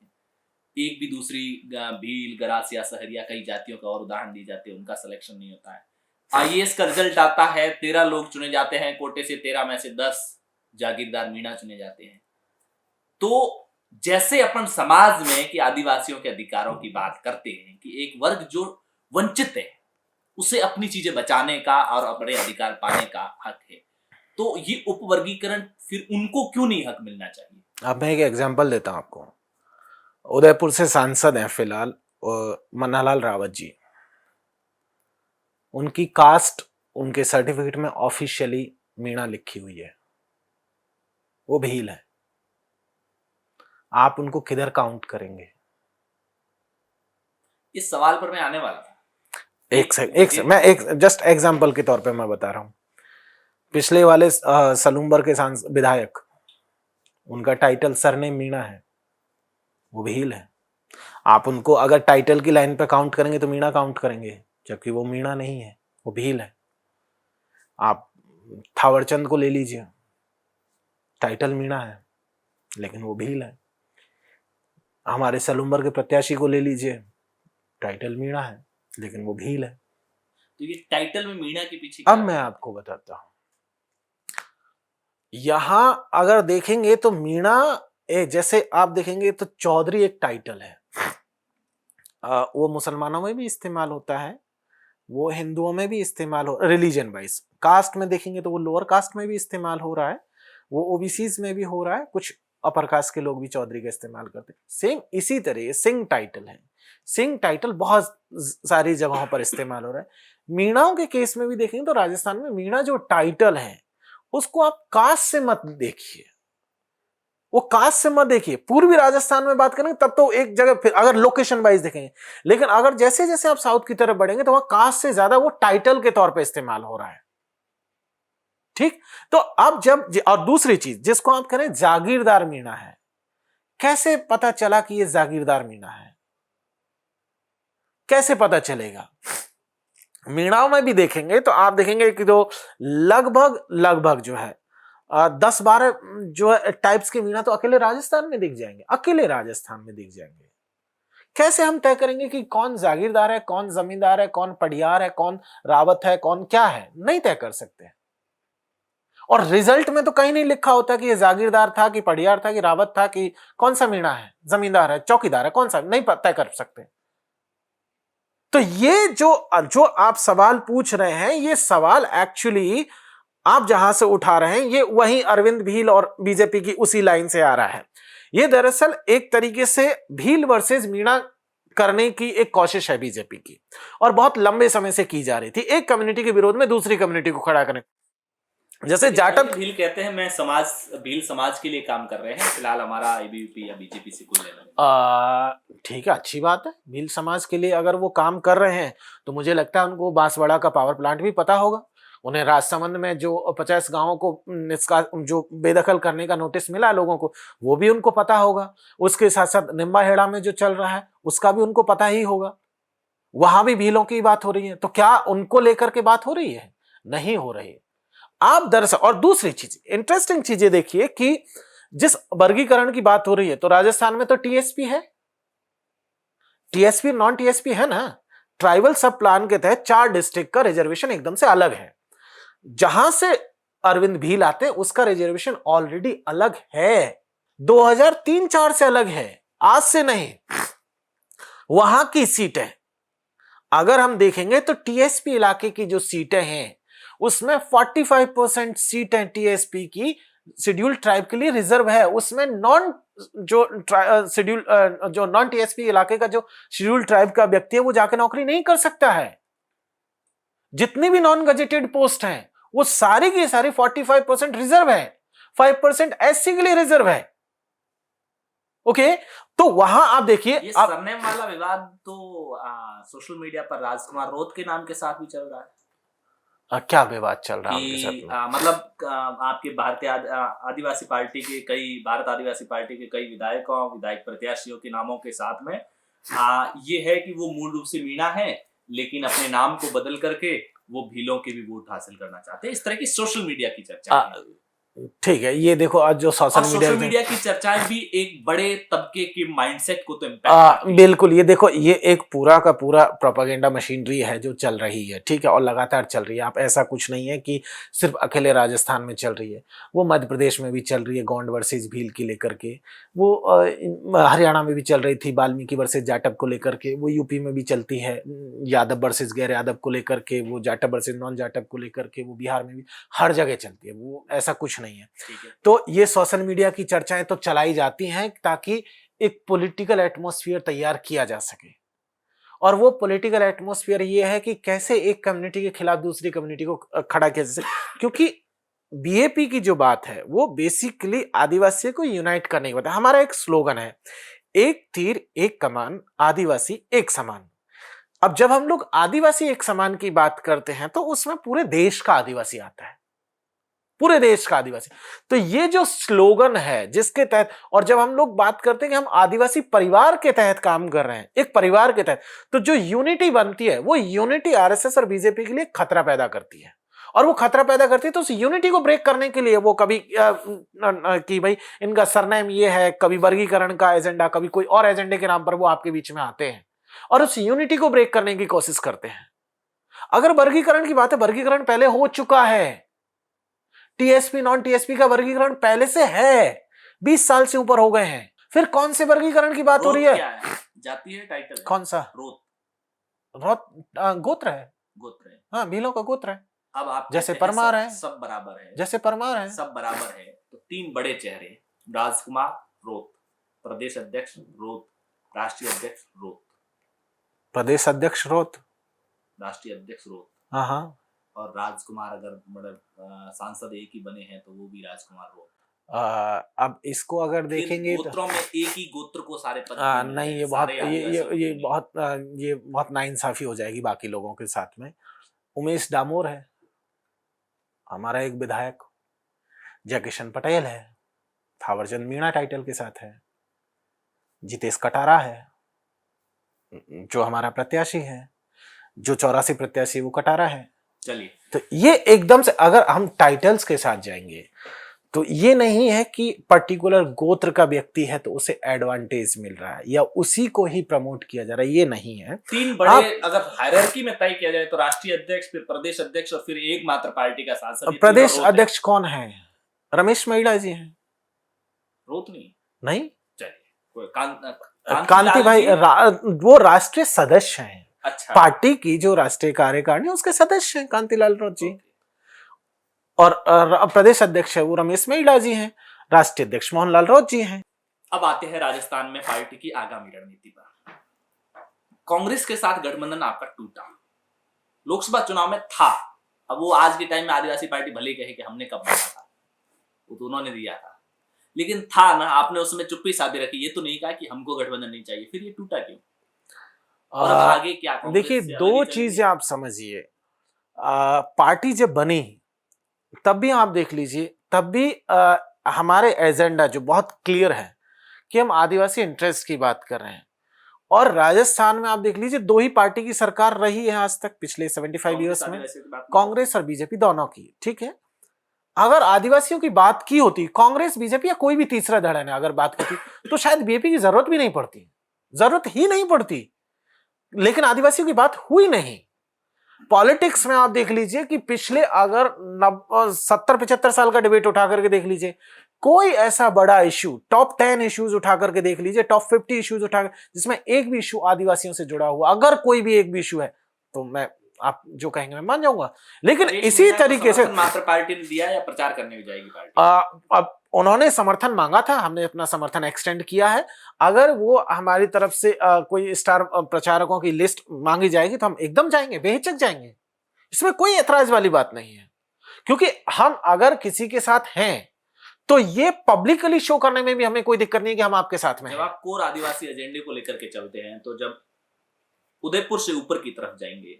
एक भी दूसरी भील, गरासिया, सहरिया, कई जातियों का और उदाहरण दिए जाते हैं, उनका सिलेक्शन नहीं होता है। आईएएस का रिजल्ट आता है, 13 लोग चुने जाते हैं कोटे से, 13 में से 10 जागीरदार मीणा चुने जाते हैं। तो जैसे अपन समाज में कि आदिवासियों के अधिकारों की बात करते हैं कि एक वर्ग जो वंचित है उसे अपनी चीजें बचाने का और अपने अधिकार पाने का हक है, तो ये उपवर्गीकरण फिर उनको क्यों नहीं हक मिलना चाहिए? अब मैं एक एग्जांपल देता हूं आपको। उदयपुर से सांसद हैं फिलहाल मन्नालाल रावत जी। उनकी कास्ट उनके सर्टिफिकेट में ऑफिशियली मीणा लिखी हुई है, वो भील है। आप उनको किधर काउंट करेंगे? इस सवाल पर मैं आने वाला था। मैं एक जस्ट एग्जांपल के तौर पे मैं बता रहा हूं। पिछले वाले सलूम्बर के विधायक, उनका टाइटल सरनेम मीणा है, वो भील है। आप उनको अगर टाइटल की लाइन पे काउंट करेंगे तो मीणा काउंट करेंगे, जबकि वो मीणा नहीं है, वो भील है। आप थावरचंद को ले लीजिए, टाइटल मीणा है लेकिन वो भील है। हमारे सलूम्बर के प्रत्याशी को ले लीजिए, टाइटल मीणा है लेकिन वो भील है। तो ये टाइटल में मीणा के पीछे अब मैं आपको बताता हूं। यहां अगर देखेंगे तो मीणा, जैसे आप देखेंगे तो चौधरी एक टाइटल है। वो मुसलमानों में भी इस्तेमाल होता है, वो हिंदुओं में भी इस्तेमाल हो, रिलीजन वाइज। कास्ट में देखेंगे तो वो लोअर कास्ट में भी इस्तेमाल हो रहा है, वो ओबीसीज में भी हो रहा है, कुछ अपर कास्ट के लोग भी चौधरी का इस्तेमाल करते हैं। सेम इसी तरह सिंह टाइटल है। सिंह टाइटल बहुत सारी जगहों पर इस्तेमाल हो रहा है। मीणाओं के केस में भी देखेंगे तो राजस्थान में मीणा जो टाइटल है उसको आप कास्ट से मत देखिए, वो कास्ट से मत देखिए। पूर्वी राजस्थान में बात करेंगे तब तो एक जगह, फिर अगर लोकेशन वाइज देखेंगे, लेकिन अगर जैसे जैसे आप साउथ की तरफ बढ़ेंगे तो वहां कास्ट से ज्यादा वो टाइटल के तौर पे इस्तेमाल हो रहा है। ठीक, तो अब और दूसरी चीज जिसको आप करें जागीरदार मीणा है, कैसे पता चला कि ये जागीरदार मीणा है? कैसे पता चलेगा? मीणाओं में भी देखेंगे तो आप देखेंगे कि तो लगभग जो है 10-12 जो है टाइप्स के मीणा तो अकेले राजस्थान में दिख जाएंगे, अकेले राजस्थान में दिख जाएंगे। कैसे हम तय करेंगे कि कौन जागीरदार है, कौन जमींदार है, कौन पडियार है, कौन रावत है, कौन क्या है? नहीं तय कर सकते। और रिजल्ट में तो कहीं नहीं लिखा होता कि ये जागीरदार था कि पडियार था कि रावत था कि कौन सा मीणा है, जमींदार है, चौकीदार है, कौन सा, नहीं तय कर सकते। तो ये जो आप सवाल पूछ रहे हैं, ये सवाल एक्चुअली आप जहां से उठा रहे हैं, ये वही अरविंद भील और बीजेपी की उसी लाइन से आ रहा है। ये दरअसल एक तरीके से भील वर्सेस मीणा करने की एक कोशिश है बीजेपी की, और बहुत लंबे समय से की जा रही थी, एक कम्युनिटी के विरोध में दूसरी कम्युनिटी को खड़ा करने। जैसे जाटव भील कहते हैं मैं भील समाज के लिए काम कर रहे हैं, फिलहाल हमारा एबीवीपी या बीजेपी से कोई लेना। ठीक है, अच्छी बात है। भील समाज के लिए अगर वो काम कर रहे हैं तो मुझे लगता है उनको बांसवाड़ा का पावर प्लांट भी पता होगा। उन्हें राजसमंद में जो 50 गांवों को जो बेदखल करने का नोटिस मिला लोगों को, वो भी उनको पता होगा। उसके साथ साथ निम्बाहेड़ा में जो चल रहा है उसका भी उनको पता ही होगा। वहां भी भीलों की बात हो रही है, तो क्या उनको लेकर के बात हो रही है? नहीं हो रही। आप दरअसल, और दूसरी चीज, इंटरेस्टिंग चीजें देखिए कि जिस वर्गीकरण की बात हो रही है तो राजस्थान में तो टीएसपी है, टीएसपी नॉन टीएसपी है ना। ट्राइबल सब प्लान के तहत 4 डिस्ट्रिक्ट का रिजर्वेशन एकदम से अलग है। जहां से अरविंद भील आते हैं उसका रिजर्वेशन ऑलरेडी अलग है, 2003-4 से अलग है, आज से नहीं। वहां की सीटें अगर हम देखेंगे तो टीएसपी इलाके की जो सीटें हैं उसमें 45% सीटें टीएसपी की शेड्यूल ट्राइब के लिए रिजर्व है। उसमें जो नॉन टीएसपी इलाके का जो शेड्यूल ट्राइब का व्यक्ति है वो जाके नौकरी नहीं कर सकता है। जितनी भी नॉन गजेटेड पोस्ट हैं वो सारी की सारी 45% रिजर्व है, 5% एससी के लिए रिजर्व है। ओके, तो वहां आप देखिए, ये सरनेम वाला विवाद तो सोशल मीडिया पर राजकुमार रोत के नाम के साथ भी चल रहा है। क्या विवाद चल रहा है? मतलब आपके भारत आदिवासी पार्टी के कई विधायकों विधायक प्रत्याशियों के नामों के साथ में ये है कि वो मूल रूप से मीणा है, लेकिन अपने नाम को बदल करके वो भीलों के भी वोट हासिल करना चाहते हैं। इस तरह की सोशल मीडिया की चर्चा है। ठीक है, ये देखो आज जो और सोशल सोशल मीडिया की चर्चाएं भी एक बड़े तबके के माइंडसेट को तो इम्पैक्ट करती है। बिल्कुल, ये देखो ये एक पूरा का पूरा प्रोपेगेंडा मशीनरी है जो चल रही है, ठीक है, और लगातार चल रही है। आप ऐसा कुछ नहीं है कि सिर्फ अकेले राजस्थान में चल रही है, वो मध्य प्रदेश में भी चल रही है, गोंड वर्सेस भील की लेकर के, वो हरियाणा में भी चल रही थी वाल्मीकि वर्सेस जाटव को लेकर के, वो यूपी में भी चलती है यादव वर्सेस गैर यादव को लेकर के, वो जाटव वर्सेस नॉन जाटव को लेकर के, वो बिहार में भी हर जगह चलती है, वो ऐसा कुछ नहीं है। ठीक है। तो ये सोशल मीडिया की चर्चाएं तो चलाई जाती हैं ताकि एक पॉलिटिकल एटमॉस्फेयर तैयार किया जा सके, और वो पॉलिटिकल एटमॉस्फेयर ये है कि कैसे एक कम्युनिटी के खिलाफ दूसरी कम्युनिटी को खड़ा किया जा सके, क्योंकि बीएपी की जो बात है वो बेसिकली आदिवासियों को यूनाइट करने की बात है। हमारा एक स्लोगन है, एक तीर एक कमान, आदिवासी एक समान। अब जब हम लोग आदिवासी एक समान की बात करते हैं तो उसमें पूरे देश का आदिवासी आता है, पूरे देश का आदिवासी। तो ये जो स्लोगन है जिसके तहत, और जब हम लोग बात करते हैं कि हम आदिवासी परिवार के तहत काम कर रहे हैं, एक परिवार के तहत, तो जो यूनिटी बनती है वो यूनिटी आरएसएस और बीजेपी के लिए खतरा पैदा करती है, और वो खतरा पैदा करती है तो उस यूनिटी को ब्रेक करने के लिए वो कभी कि भाई इनका सरनेम ये है, कभी वर्गीकरण का एजेंडा, कभी कोई और एजेंडे के नाम पर वो आपके बीच में आते हैं और उस यूनिटी को ब्रेक करने की कोशिश करते हैं। अगर वर्गीकरण की बात है, वर्गीकरण पहले हो चुका है, टीएसपी नॉन टीएसपी का वर्गीकरण पहले से है, 20 साल से ऊपर हो गए हैं, फिर कौन से वर्गीकरण की बात हो रही है? क्या है? जाति है, टाइटल है? कौन सा? रोत। गोत्र है, गोत्र है। हाँ, भीलों का गोत्र है। अब आप जैसे परमार है, सब बराबर है, जैसे परमार है, सब बराबर है, तो 3 बड़े चेहरे, राजकुमार रोत, प्रदेश अध्यक्ष रोत, राष्ट्रीय अध्यक्ष रोत। प्रदेश अध्यक्ष रोत, राष्ट्रीय अध्यक्ष रोत, हाँ, और राजकुमार अगर मतलब सांसद एक ही बने हैं तो वो भी राजकुमार रोत। अब इसको अगर देखेंगे गोत्रों में एक ही गोत्र को सारे पद नहीं, ये बहुत नाइंसाफी हो जाएगी बाकी लोगों के साथ में। उमेश डामोर है हमारा एक विधायक, जयकिशन पटेल है, थावरचंद मीणा टाइटल के साथ है, जितेश कटारा है जो हमारा प्रत्याशी है, जो 84 प्रत्याशी वो कटारा है। चलिए, तो ये एकदम से अगर हम टाइटल्स के साथ जाएंगे तो ये नहीं है कि पर्टिकुलर गोत्र का व्यक्ति है तो उसे एडवांटेज मिल रहा है या उसी को ही प्रमोट किया जा रहा है, ये नहीं है। 3 बड़े अगर हायरार्की में तय किया जाए तो राष्ट्रीय अध्यक्ष, फिर प्रदेश अध्यक्ष और फिर एकमात्र पार्टी का सांसद। प्रदेश अध्यक्ष कौन है? रमेश महिड़ा जी हैं। रोत नहीं, चलिए कांति भाई वो राष्ट्रीय सदस्य हैं। अच्छा, पार्टी की जो राष्ट्रीय कार्यकारिणी उसके सदस्य हैं कांतिलाल राउत जी, और प्रदेश अध्यक्ष है वो रमेश महिड़ा जी हैं, राष्ट्रीय अध्यक्ष मोहनलाल राउत जी हैं। अब आते हैं राजस्थान में पार्टी की आगामी रणनीति पर। कांग्रेस के साथ गठबंधन आपका टूटा, लोकसभा चुनाव में था। अब वो आज के टाइम में आदिवासी पार्टी भले कहे कि हमने कब माना था, वो तो उन्होंने दिया था, लेकिन था ना, आपने उसमें चुप्पी साधे रखी, ये तो नहीं कहा कि हमको गठबंधन नहीं चाहिए, फिर ये टूटा क्यों? और आगे क्या? देखिए, 2 चीजें आप समझिए, पार्टी जब बनी तब भी आप देख लीजिए, तब भी हमारे एजेंडा जो बहुत क्लियर है कि हम आदिवासी इंटरेस्ट की बात कर रहे हैं, और राजस्थान में आप देख लीजिए 2 ही पार्टी की सरकार रही है आज तक पिछले 75 ईयर्स में, कांग्रेस और बीजेपी दोनों की, ठीक है। अगर आदिवासियों की बात की होती, कांग्रेस बीजेपी या कोई भी तीसरा धड़ा ने अगर बात करती तो शायद बीजेपी की जरूरत भी नहीं पड़ती, जरूरत ही नहीं पड़ती, लेकिन आदिवासियों की बात हुई नहीं। पॉलिटिक्स में आप देख लीजिए कि पिछले अगर 70-75 साल का डिबेट उठा करके देख लीजिए, कोई ऐसा बड़ा इशू, टॉप 10 इश्यूज उठा करके देख लीजिए, टॉप 50 इश्यूज उठा जिसमें एक भी इशू आदिवासियों से जुड़ा हुआ, अगर कोई भी एक भी इशू है तो मैं, आप जो कहेंगे मैं मान जाऊंगा। लेकिन इसी तरीके से मात्र पार्टी ने दिया या प्रचार करने भी जाएगी पार्टी? अब उन्होंने समर्थन मांगा था, हमने अपना समर्थन एक्सटेंड किया है। अगर वो हमारी तरफ से कोई स्टार प्रचारकों की लिस्ट मांगी जाएगी तो हम एकदम जाएंगे, बेहिचक जाएंगे, इसमें कोई ऐतराज वाली बात नहीं है, क्योंकि हम अगर किसी के साथ हैं तो ये पब्लिकली शो करने में भी हमें कोई दिक्कत नहीं है कि हम आपके साथ में हैं। जब आप कोर आदिवासी एजेंडे को लेकर के चलते हैं, तो जब उदयपुर से ऊपर की तरफ जाएंगे,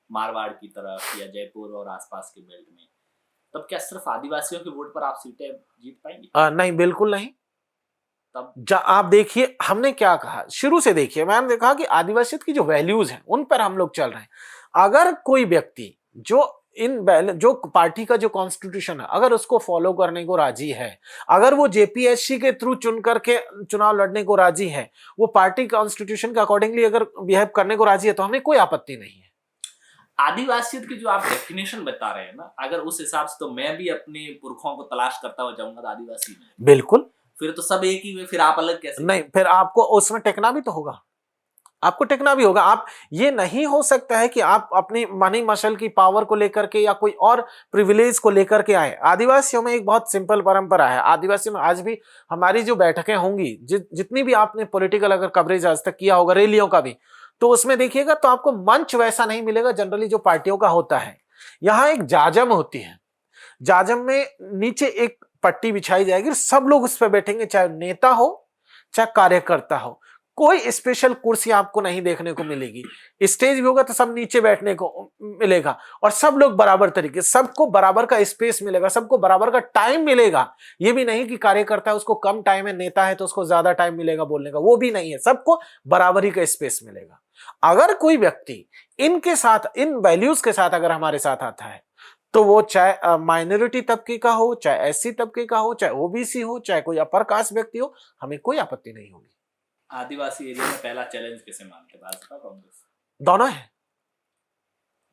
मारवाड़ की तरफ या जयपुर और आसपास के बेल्ट में, तब क्या सिर्फ आदिवासियों के वोट पर आप सीटें जीत पाएंगे? नहीं, बिल्कुल नहीं। तब आप देखिए हमने क्या कहा शुरू से, देखिए मैंने कहा कि आदिवासियों की जो वैल्यूज हैं उन पर हम लोग चल रहे हैं। अगर कोई व्यक्ति जो जो पार्टी का जो कॉन्स्टिट्यूशन है, अगर उसको फॉलो करने को राजी है, अगर वो जेपीएससी के थ्रू चुन करके चुनाव लड़ने को राजी है, वो पार्टी कॉन्स्टिट्यूशन के अकॉर्डिंगली अगर बिहेव करने को राजी है, तो हमें कोई आपत्ति नहीं है। आदिवासियत की जो आप डेफिनेशन बता रहे हैं ना, अगर उस हिसाब से तो मैं भी अपने पुरखों को तलाश करता हुआ जाऊंगा तो आदिवासी में। बिल्कुल। फिर तो सब एक ही हुए, फिर आप अलग कैसे? नहीं, फिर आपको उसमें टेकना भी तो होगा, आपको टेकना भी होगा। आप, ये नहीं हो सकता है कि आप अपनी मनी मशल की पावर को लेकर के या कोई और प्रिविलेज को लेकर के आए। आदिवासियों में एक बहुत सिंपल परंपरा है, आदिवासियों में आज भी हमारी जो बैठकें होंगी, जितनी भी आपने पॉलिटिकल अगर कवरेज आज तक किया होगा, रैलियों का भी, तो उसमें देखिएगा तो आपको मंच वैसा नहीं मिलेगा जनरली जो पार्टियों का होता है। यहाँ एक जाजम होती है, जाजम में नीचे एक पट्टी बिछाई जाएगी, सब लोग उस पर बैठेंगे, चाहे नेता हो चाहे कार्यकर्ता हो, कोई स्पेशल कुर्सी आपको नहीं देखने को मिलेगी। स्टेज भी होगा तो सब नीचे बैठने को मिलेगा, और सब लोग बराबर तरीके, सबको बराबर का स्पेस मिलेगा, सबको बराबर का टाइम मिलेगा। ये भी नहीं कि कार्यकर्ता है उसको कम टाइम है, नेता है तो उसको ज्यादा टाइम मिलेगा बोलने का, वो भी नहीं है, सबको बराबरी का स्पेस मिलेगा। अगर कोई व्यक्ति इनके साथ, इन वैल्यूज के साथ अगर हमारे साथ आता है, तो वो चाहे माइनॉरिटी तबके का हो, चाहे एससी तबके का हो, चाहे ओबीसी हो, चाहे कोई अपर कास्ट व्यक्ति हो, हमें कोई आपत्ति नहीं होगी। आदिवासी एरिया में पहला चैलेंज किसे मानते हैं, भाजपा कांग्रेस? दोनों है,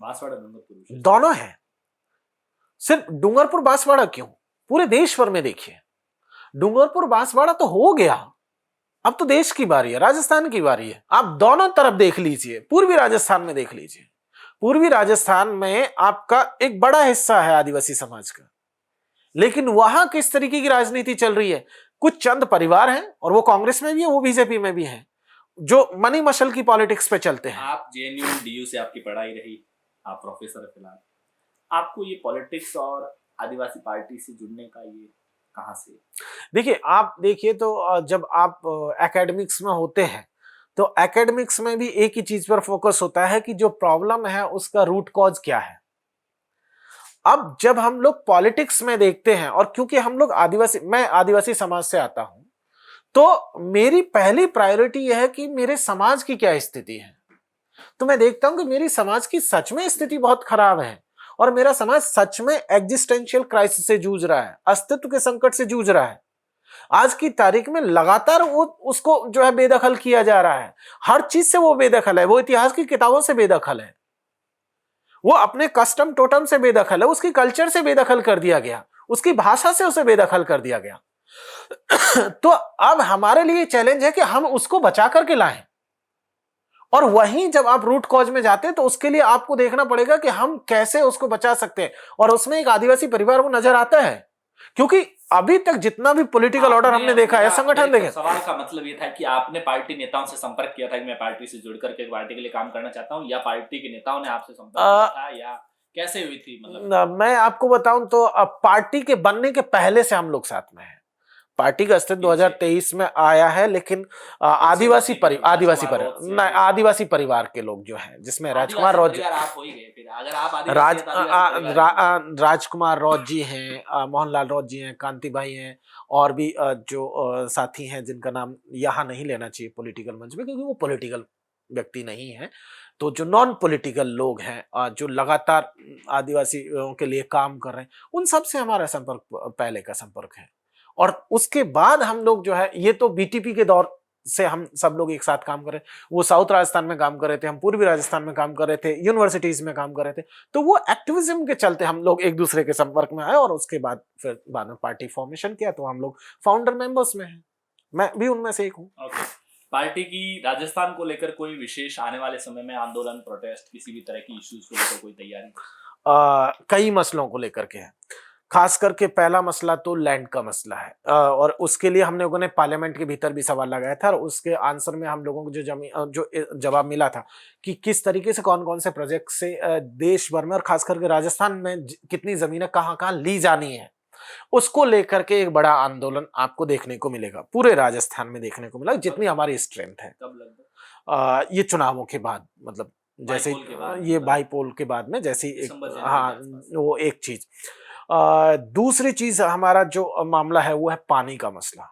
बांसवाड़ा डूंगरपुर दोनों है। सिर्फ डूंगरपुर बांसवाड़ा क्यों, पूरे देश भर में देखिए, डूंगरपुर बांसवाड़ा तो हो गया, अब तो देश की बारी है, राजस्थान की बारी है। आप दोनों तरफ देख लीजिए, पूर्वी राजस्थान में देख लीजिए, पूर्वी राजस्थान में आपका एक बड़ा हिस्सा है आदिवासी समाज का, लेकिन वहां किस तरीके की राजनीति चल रही है, कुछ चंद परिवार हैं, और वो कांग्रेस में भी है, वो बीजेपी में भी है, जो मनी मशल की पॉलिटिक्स पे चलते हैं। आप जेएनयू डीयू से आपकी पढ़ाई रही, आप प्रोफेसर है फिलहाल, आपको ये पॉलिटिक्स और आदिवासी पार्टी से जुड़ने का ये कहां से? देखिए, आप देखिए तो जब आप एकेडमिक्स में होते हैं, तो एकेडमिक्स में भी एक ही चीज पर फोकस होता है कि जो प्रॉब्लम है उसका रूट कॉज क्या है। अब जब हम लोग पॉलिटिक्स में देखते हैं, और क्योंकि हम लोग मैं आदिवासी समाज से आता हूं, तो मेरी पहली प्रायोरिटी यह है कि मेरे समाज की क्या स्थिति है। तो मैं देखता हूं कि मेरी समाज की सच में स्थिति बहुत खराब है, और मेरा समाज सच में एग्जिस्टेंशियल क्राइसिस से जूझ रहा है, अस्तित्व के संकट से जूझ रहा है। आज की तारीख में लगातार उसको जो है बेदखल किया जा रहा है, हर चीज से वो बेदखल है, वो इतिहास की किताबों से बेदखल है, वो अपने कस्टम टोटम से बेदखल है, उसकी कल्चर से बेदखल कर दिया गया, उसकी भाषा से उसे बेदखल कर दिया गया। तो अब हमारे लिए चैलेंज है कि हम उसको बचा करके लाएं, और वहीं जब आप रूट कॉज में जाते हैं तो उसके लिए आपको देखना पड़ेगा कि हम कैसे उसको बचा सकते हैं, और उसमें एक आदिवासी परिवार वो नजर आता है, क्योंकि अभी तक जितना भी पॉलिटिकल ऑर्डर हमने देखा है, संगठन देखे। सवाल का मतलब ये था कि आपने पार्टी नेताओं से संपर्क किया था कि मैं पार्टी से जुड़ करके पार्टी के लिए काम करना चाहता हूं, या पार्टी के नेताओं ने आपसे संपर्क किया था, या कैसे हुई थी? मतलब मैं आपको बताऊं तो पार्टी के बनने के पहले से हम लोग साथ में हैं। पार्टी का अस्तित्व 2023 में आया है, लेकिन आदिवासी परिवार के लोग जो हैं, जिसमें राजकुमार रौत जी, राजकुमार रौत जी हैं, मोहनलाल रौत जी हैं, कांति भाई हैं, और भी जो साथी हैं जिनका नाम यहाँ नहीं लेना चाहिए पॉलिटिकल मंच में, क्योंकि वो पॉलिटिकल व्यक्ति नहीं है। तो जो नॉन पॉलिटिकल लोग हैं, जो लगातार आदिवासियों के लिए काम कर रहे हैं, उन सब से हमारा संपर्क पहले का संपर्क है। और उसके बाद हम लोग जो है, ये तो बीटीपी के दौर से हम सब लोग एक साथ काम कर रहे हैं, वो साउथ राजस्थान में काम कर रहे थे, हम पूर्वी राजस्थान में काम कर रहे थे, यूनिवर्सिटीज में काम कर रहे थे, तो वो एक्टिविज्म के चलते हम लोग एक दूसरे के संपर्क में आए, और उसके बाद फिर बाद में पार्टी फॉर्मेशन किया, तो हम लोग फाउंडर मेंबर्स में हैं, मैं भी उनमें से एक हूँ। पार्टी की राजस्थान को लेकर कोई विशेष आने वाले समय में आंदोलन, प्रोटेस्ट, किसी भी तरह की इश्यूज को लेकर कोई तैयारी? कई मसलों को लेकर के है, खास करके पहला मसला तो लैंड का मसला है, और उसके लिए हम लोगों ने पार्लियामेंट के भीतर भी सवाल लगाया था, और उसके आंसर में हम लोगों को जो जवाब मिला था कि किस तरीके से कौन कौन से प्रोजेक्ट से देश भर में और खास करके राजस्थान में कितनी जमीनें कहाँ कहाँ ली जानी है, उसको लेकर के एक बड़ा आंदोलन आपको देखने को मिलेगा, पूरे राजस्थान में देखने को मिला, जितनी हमारी स्ट्रेंथ है। ये चुनावों के बाद, मतलब जैसे ये बाईपोल के बाद में, जैसे हाँ, वो एक चीज। दूसरी चीज हमारा जो मामला है वो है पानी का मसला,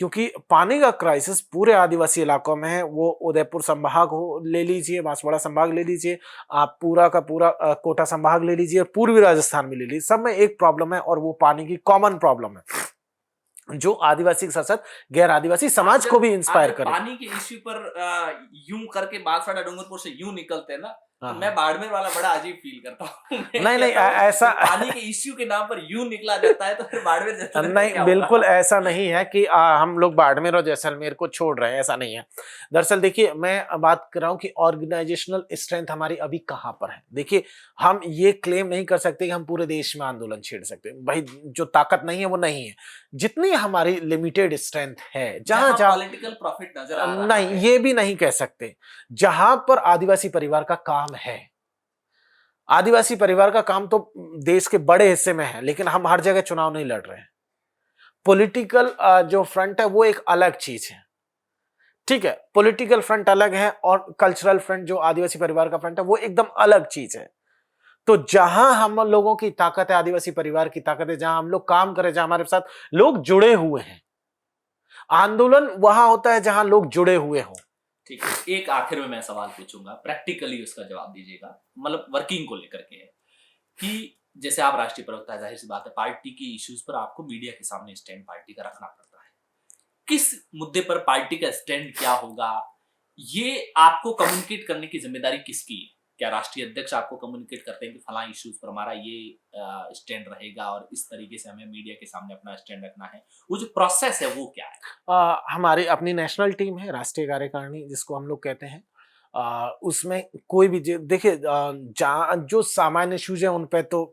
क्योंकि पानी का क्राइसिस पूरे आदिवासी इलाकों में है। वो उदयपुर संभाग हो ले लीजिए, बांसवाड़ा संभाग ले लीजिए, आप पूरा का पूरा कोटा संभाग ले लीजिए, पूर्वी राजस्थान में ले लीजिए, सब में एक प्रॉब्लम है और वो पानी की कॉमन प्रॉब्लम है जो आदिवासी के साथ साथ गैर आदिवासी समाज को भी इंस्पायर करे। पानी के इश्यू पर यूं करके बांसवाड़ा डूंगरपुर से यूं निकलते हैं ना, हाँ, तो मैं बाड़मेर वाला बड़ा अजीब फील करता हूँ। नहीं ऐसा पानी के इश्यू के नाम पर यूं निकला जाता है, तो फिर बाड़मेर जैसा नहीं, बिल्कुल ऐसा नहीं है कि हम लोग बाड़मेर और जैसलमेर को छोड़ रहे हैं, ऐसा नहीं है। दरअसल देखिए, मैं बात कर रहा हूँ कि ऑर्गेनाइजेशनल स्ट्रेंथ हमारी अभी कहाँ पर है। देखिए, हम ये क्लेम नहीं कर सकते कि हम पूरे देश में आंदोलन छेड़ सकते हैं। भाई, जो ताकत नहीं है वो नहीं है। जितनी हमारी लिमिटेड स्ट्रेंथ है, जहां पॉलिटिकल प्रॉफिट नजर आ रहा नहीं, है, ये भी नहीं कह सकते। जहां पर आदिवासी परिवार का काम है, आदिवासी परिवार का काम तो देश के बड़े हिस्से में है, लेकिन हम हर जगह चुनाव नहीं लड़ रहे हैं। पॉलिटिकल जो फ्रंट है वो एक अलग चीज है, ठीक है। पॉलिटिकल फ्रंट अलग है और कल्चरल फ्रंट जो आदिवासी परिवार का फ्रंट है वो एकदम अलग चीज है। तो जहां हम लोगों की ताकत है, आदिवासी परिवार की ताकत है, जहां हम लोग काम करें, जहां हमारे साथ लोग जुड़े हुए हैं, आंदोलन वहां होता है जहां लोग जुड़े हुए हों। ठीक है, एक आखिर में मैं सवाल पूछूंगा, प्रैक्टिकली उसका जवाब दीजिएगा, मतलब वर्किंग को लेकर के है कि जैसे आप राष्ट्रीय प्रवक्ता है, जाहिर सी बात है पार्टी की इश्यूज पर आपको मीडिया के सामने स्टैंड पार्टी का रखना पड़ता है। किस मुद्दे पर पार्टी का स्टैंड क्या होगा, ये आपको कम्युनिकेट करने की जिम्मेदारी किसकी है? क्या राष्ट्रीय अध्यक्ष आपको कम्युनिकेट करते हैं कि फला इश्यूज पर हमारा ये स्टैंड रहेगा और इस तरीके से हमें मीडिया के सामने अपना स्टैंड रखना है? वो जो प्रोसेस है वो क्या है? हमारी अपनी नेशनल टीम है, राष्ट्रीय कार्यकारिणी जिसको हम लोग कहते हैं। उसमें कोई भी देखिए, जो सामान्य इश्यूज है उन पे तो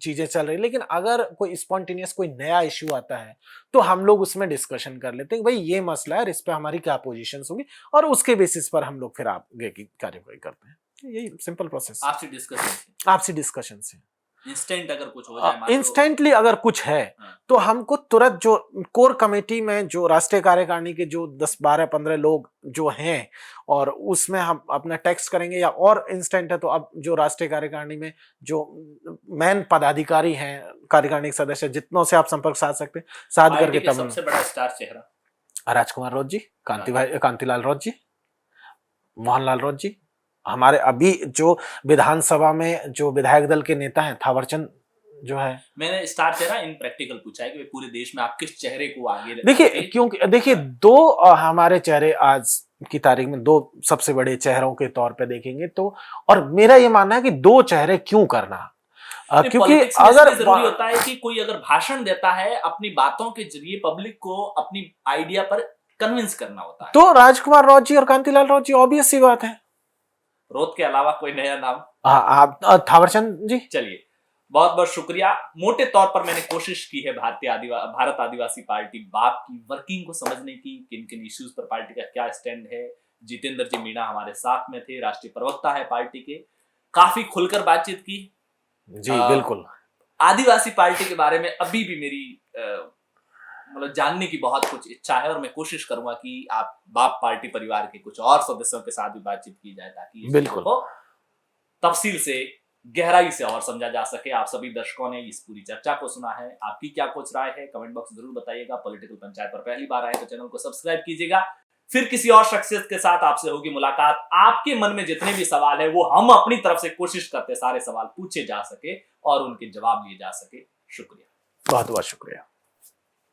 चीजें चल रही, लेकिन अगर कोई स्पॉन्टेनियस कोई नया इश्यू आता है तो हम लोग उसमें डिस्कशन कर लेते हैं, भाई ये मसला है और इस पे हमारी क्या पोजीशंस होगी, और उसके बेसिस पर हम लोग फिर आगे की कार्यवाही करते हैं। यही सिंपल प्रोसेस। आपसी डिस्कशन से इंस्टेंट अगर कुछ हो जाए, इंस्टेंटली अगर कुछ है तो हमको तुरंत जो कोर कमेटी में जो राष्ट्रीय कार्यकारिणी के जो 10, 12, 15 लोग जो हैं, और उसमें हम अपना टेक्स्ट करेंगे, या और इंस्टेंट है तो अब जो राष्ट्रीय कार्यकारिणी में जो मेन पदाधिकारी हैं, कार्यकारिणी के सदस्य, जितनों से आप संपर्क साध सकते हैं, साध करके तब सबसे बड़ा स्टार चेहरा राजकुमार राउत जी, कांतिलाल राउत जी, मोहनलाल राउत जी, हमारे अभी जो विधानसभा में जो विधायक दल के नेता हैं, थावरचंद जो है। मैंने स्टार चेहरा इन प्रैक्टिकल पूछा है कि पूरे देश में आप किस चेहरे को आगे देखिए, क्योंकि देखिए दो हमारे चेहरे आज की तारीख में दो सबसे बड़े चेहरों के तौर पे देखेंगे तो, और मेरा ये मानना है कि दो चेहरे क्यों करना, क्योंकि अगर जरूरी होता है कि कोई अगर भाषण देता है अपनी बातों के जरिए पब्लिक को अपनी आइडिया पर कन्विंस करना होता है, तो राजकुमार राउत जी और कांतिलाल राउत जी, ऑब्वियस सी बात है। रोत के अलावा कोई नया नाम? थावरचंद जी। चलिए, बहुत बहुत शुक्रिया। मोटे तौर पर मैंने कोशिश की है भारत आदिवासी पार्टी बाप की वर्किंग को समझने की, किन किन इश्यूज पर पार्टी का क्या स्टैंड है। जितेंद्र जी मीणा हमारे साथ में थे, राष्ट्रीय प्रवक्ता है पार्टी के, काफी खुलकर बातचीत की जी। बिल्कुल, आदिवासी पार्टी के बारे में अभी भी मेरी मतलब जानने की बहुत कुछ इच्छा है, और मैं कोशिश करूंगा कि आप बाप पार्टी परिवार के कुछ और सदस्यों के साथ भी बातचीत की जाए, ताकि बिल्कुल तफसील से, गहराई से और समझा जा सके। आप सभी दर्शकों ने इस पूरी चर्चा को सुना है, आपकी क्या कुछ राय है कमेंट बॉक्स जरूर बताइएगा। पॉलिटिकल पंचायत पर पहली बार आए तो चैनल को सब्सक्राइब कीजिएगा। फिर किसी और शख्सियत के साथ आपसे होगी मुलाकात। आपके मन में जितने भी सवाल है वो हम अपनी तरफ से कोशिश करते सारे सवाल पूछे जा सके और उनके जवाब लिए जा सके। शुक्रिया, बहुत बहुत शुक्रिया।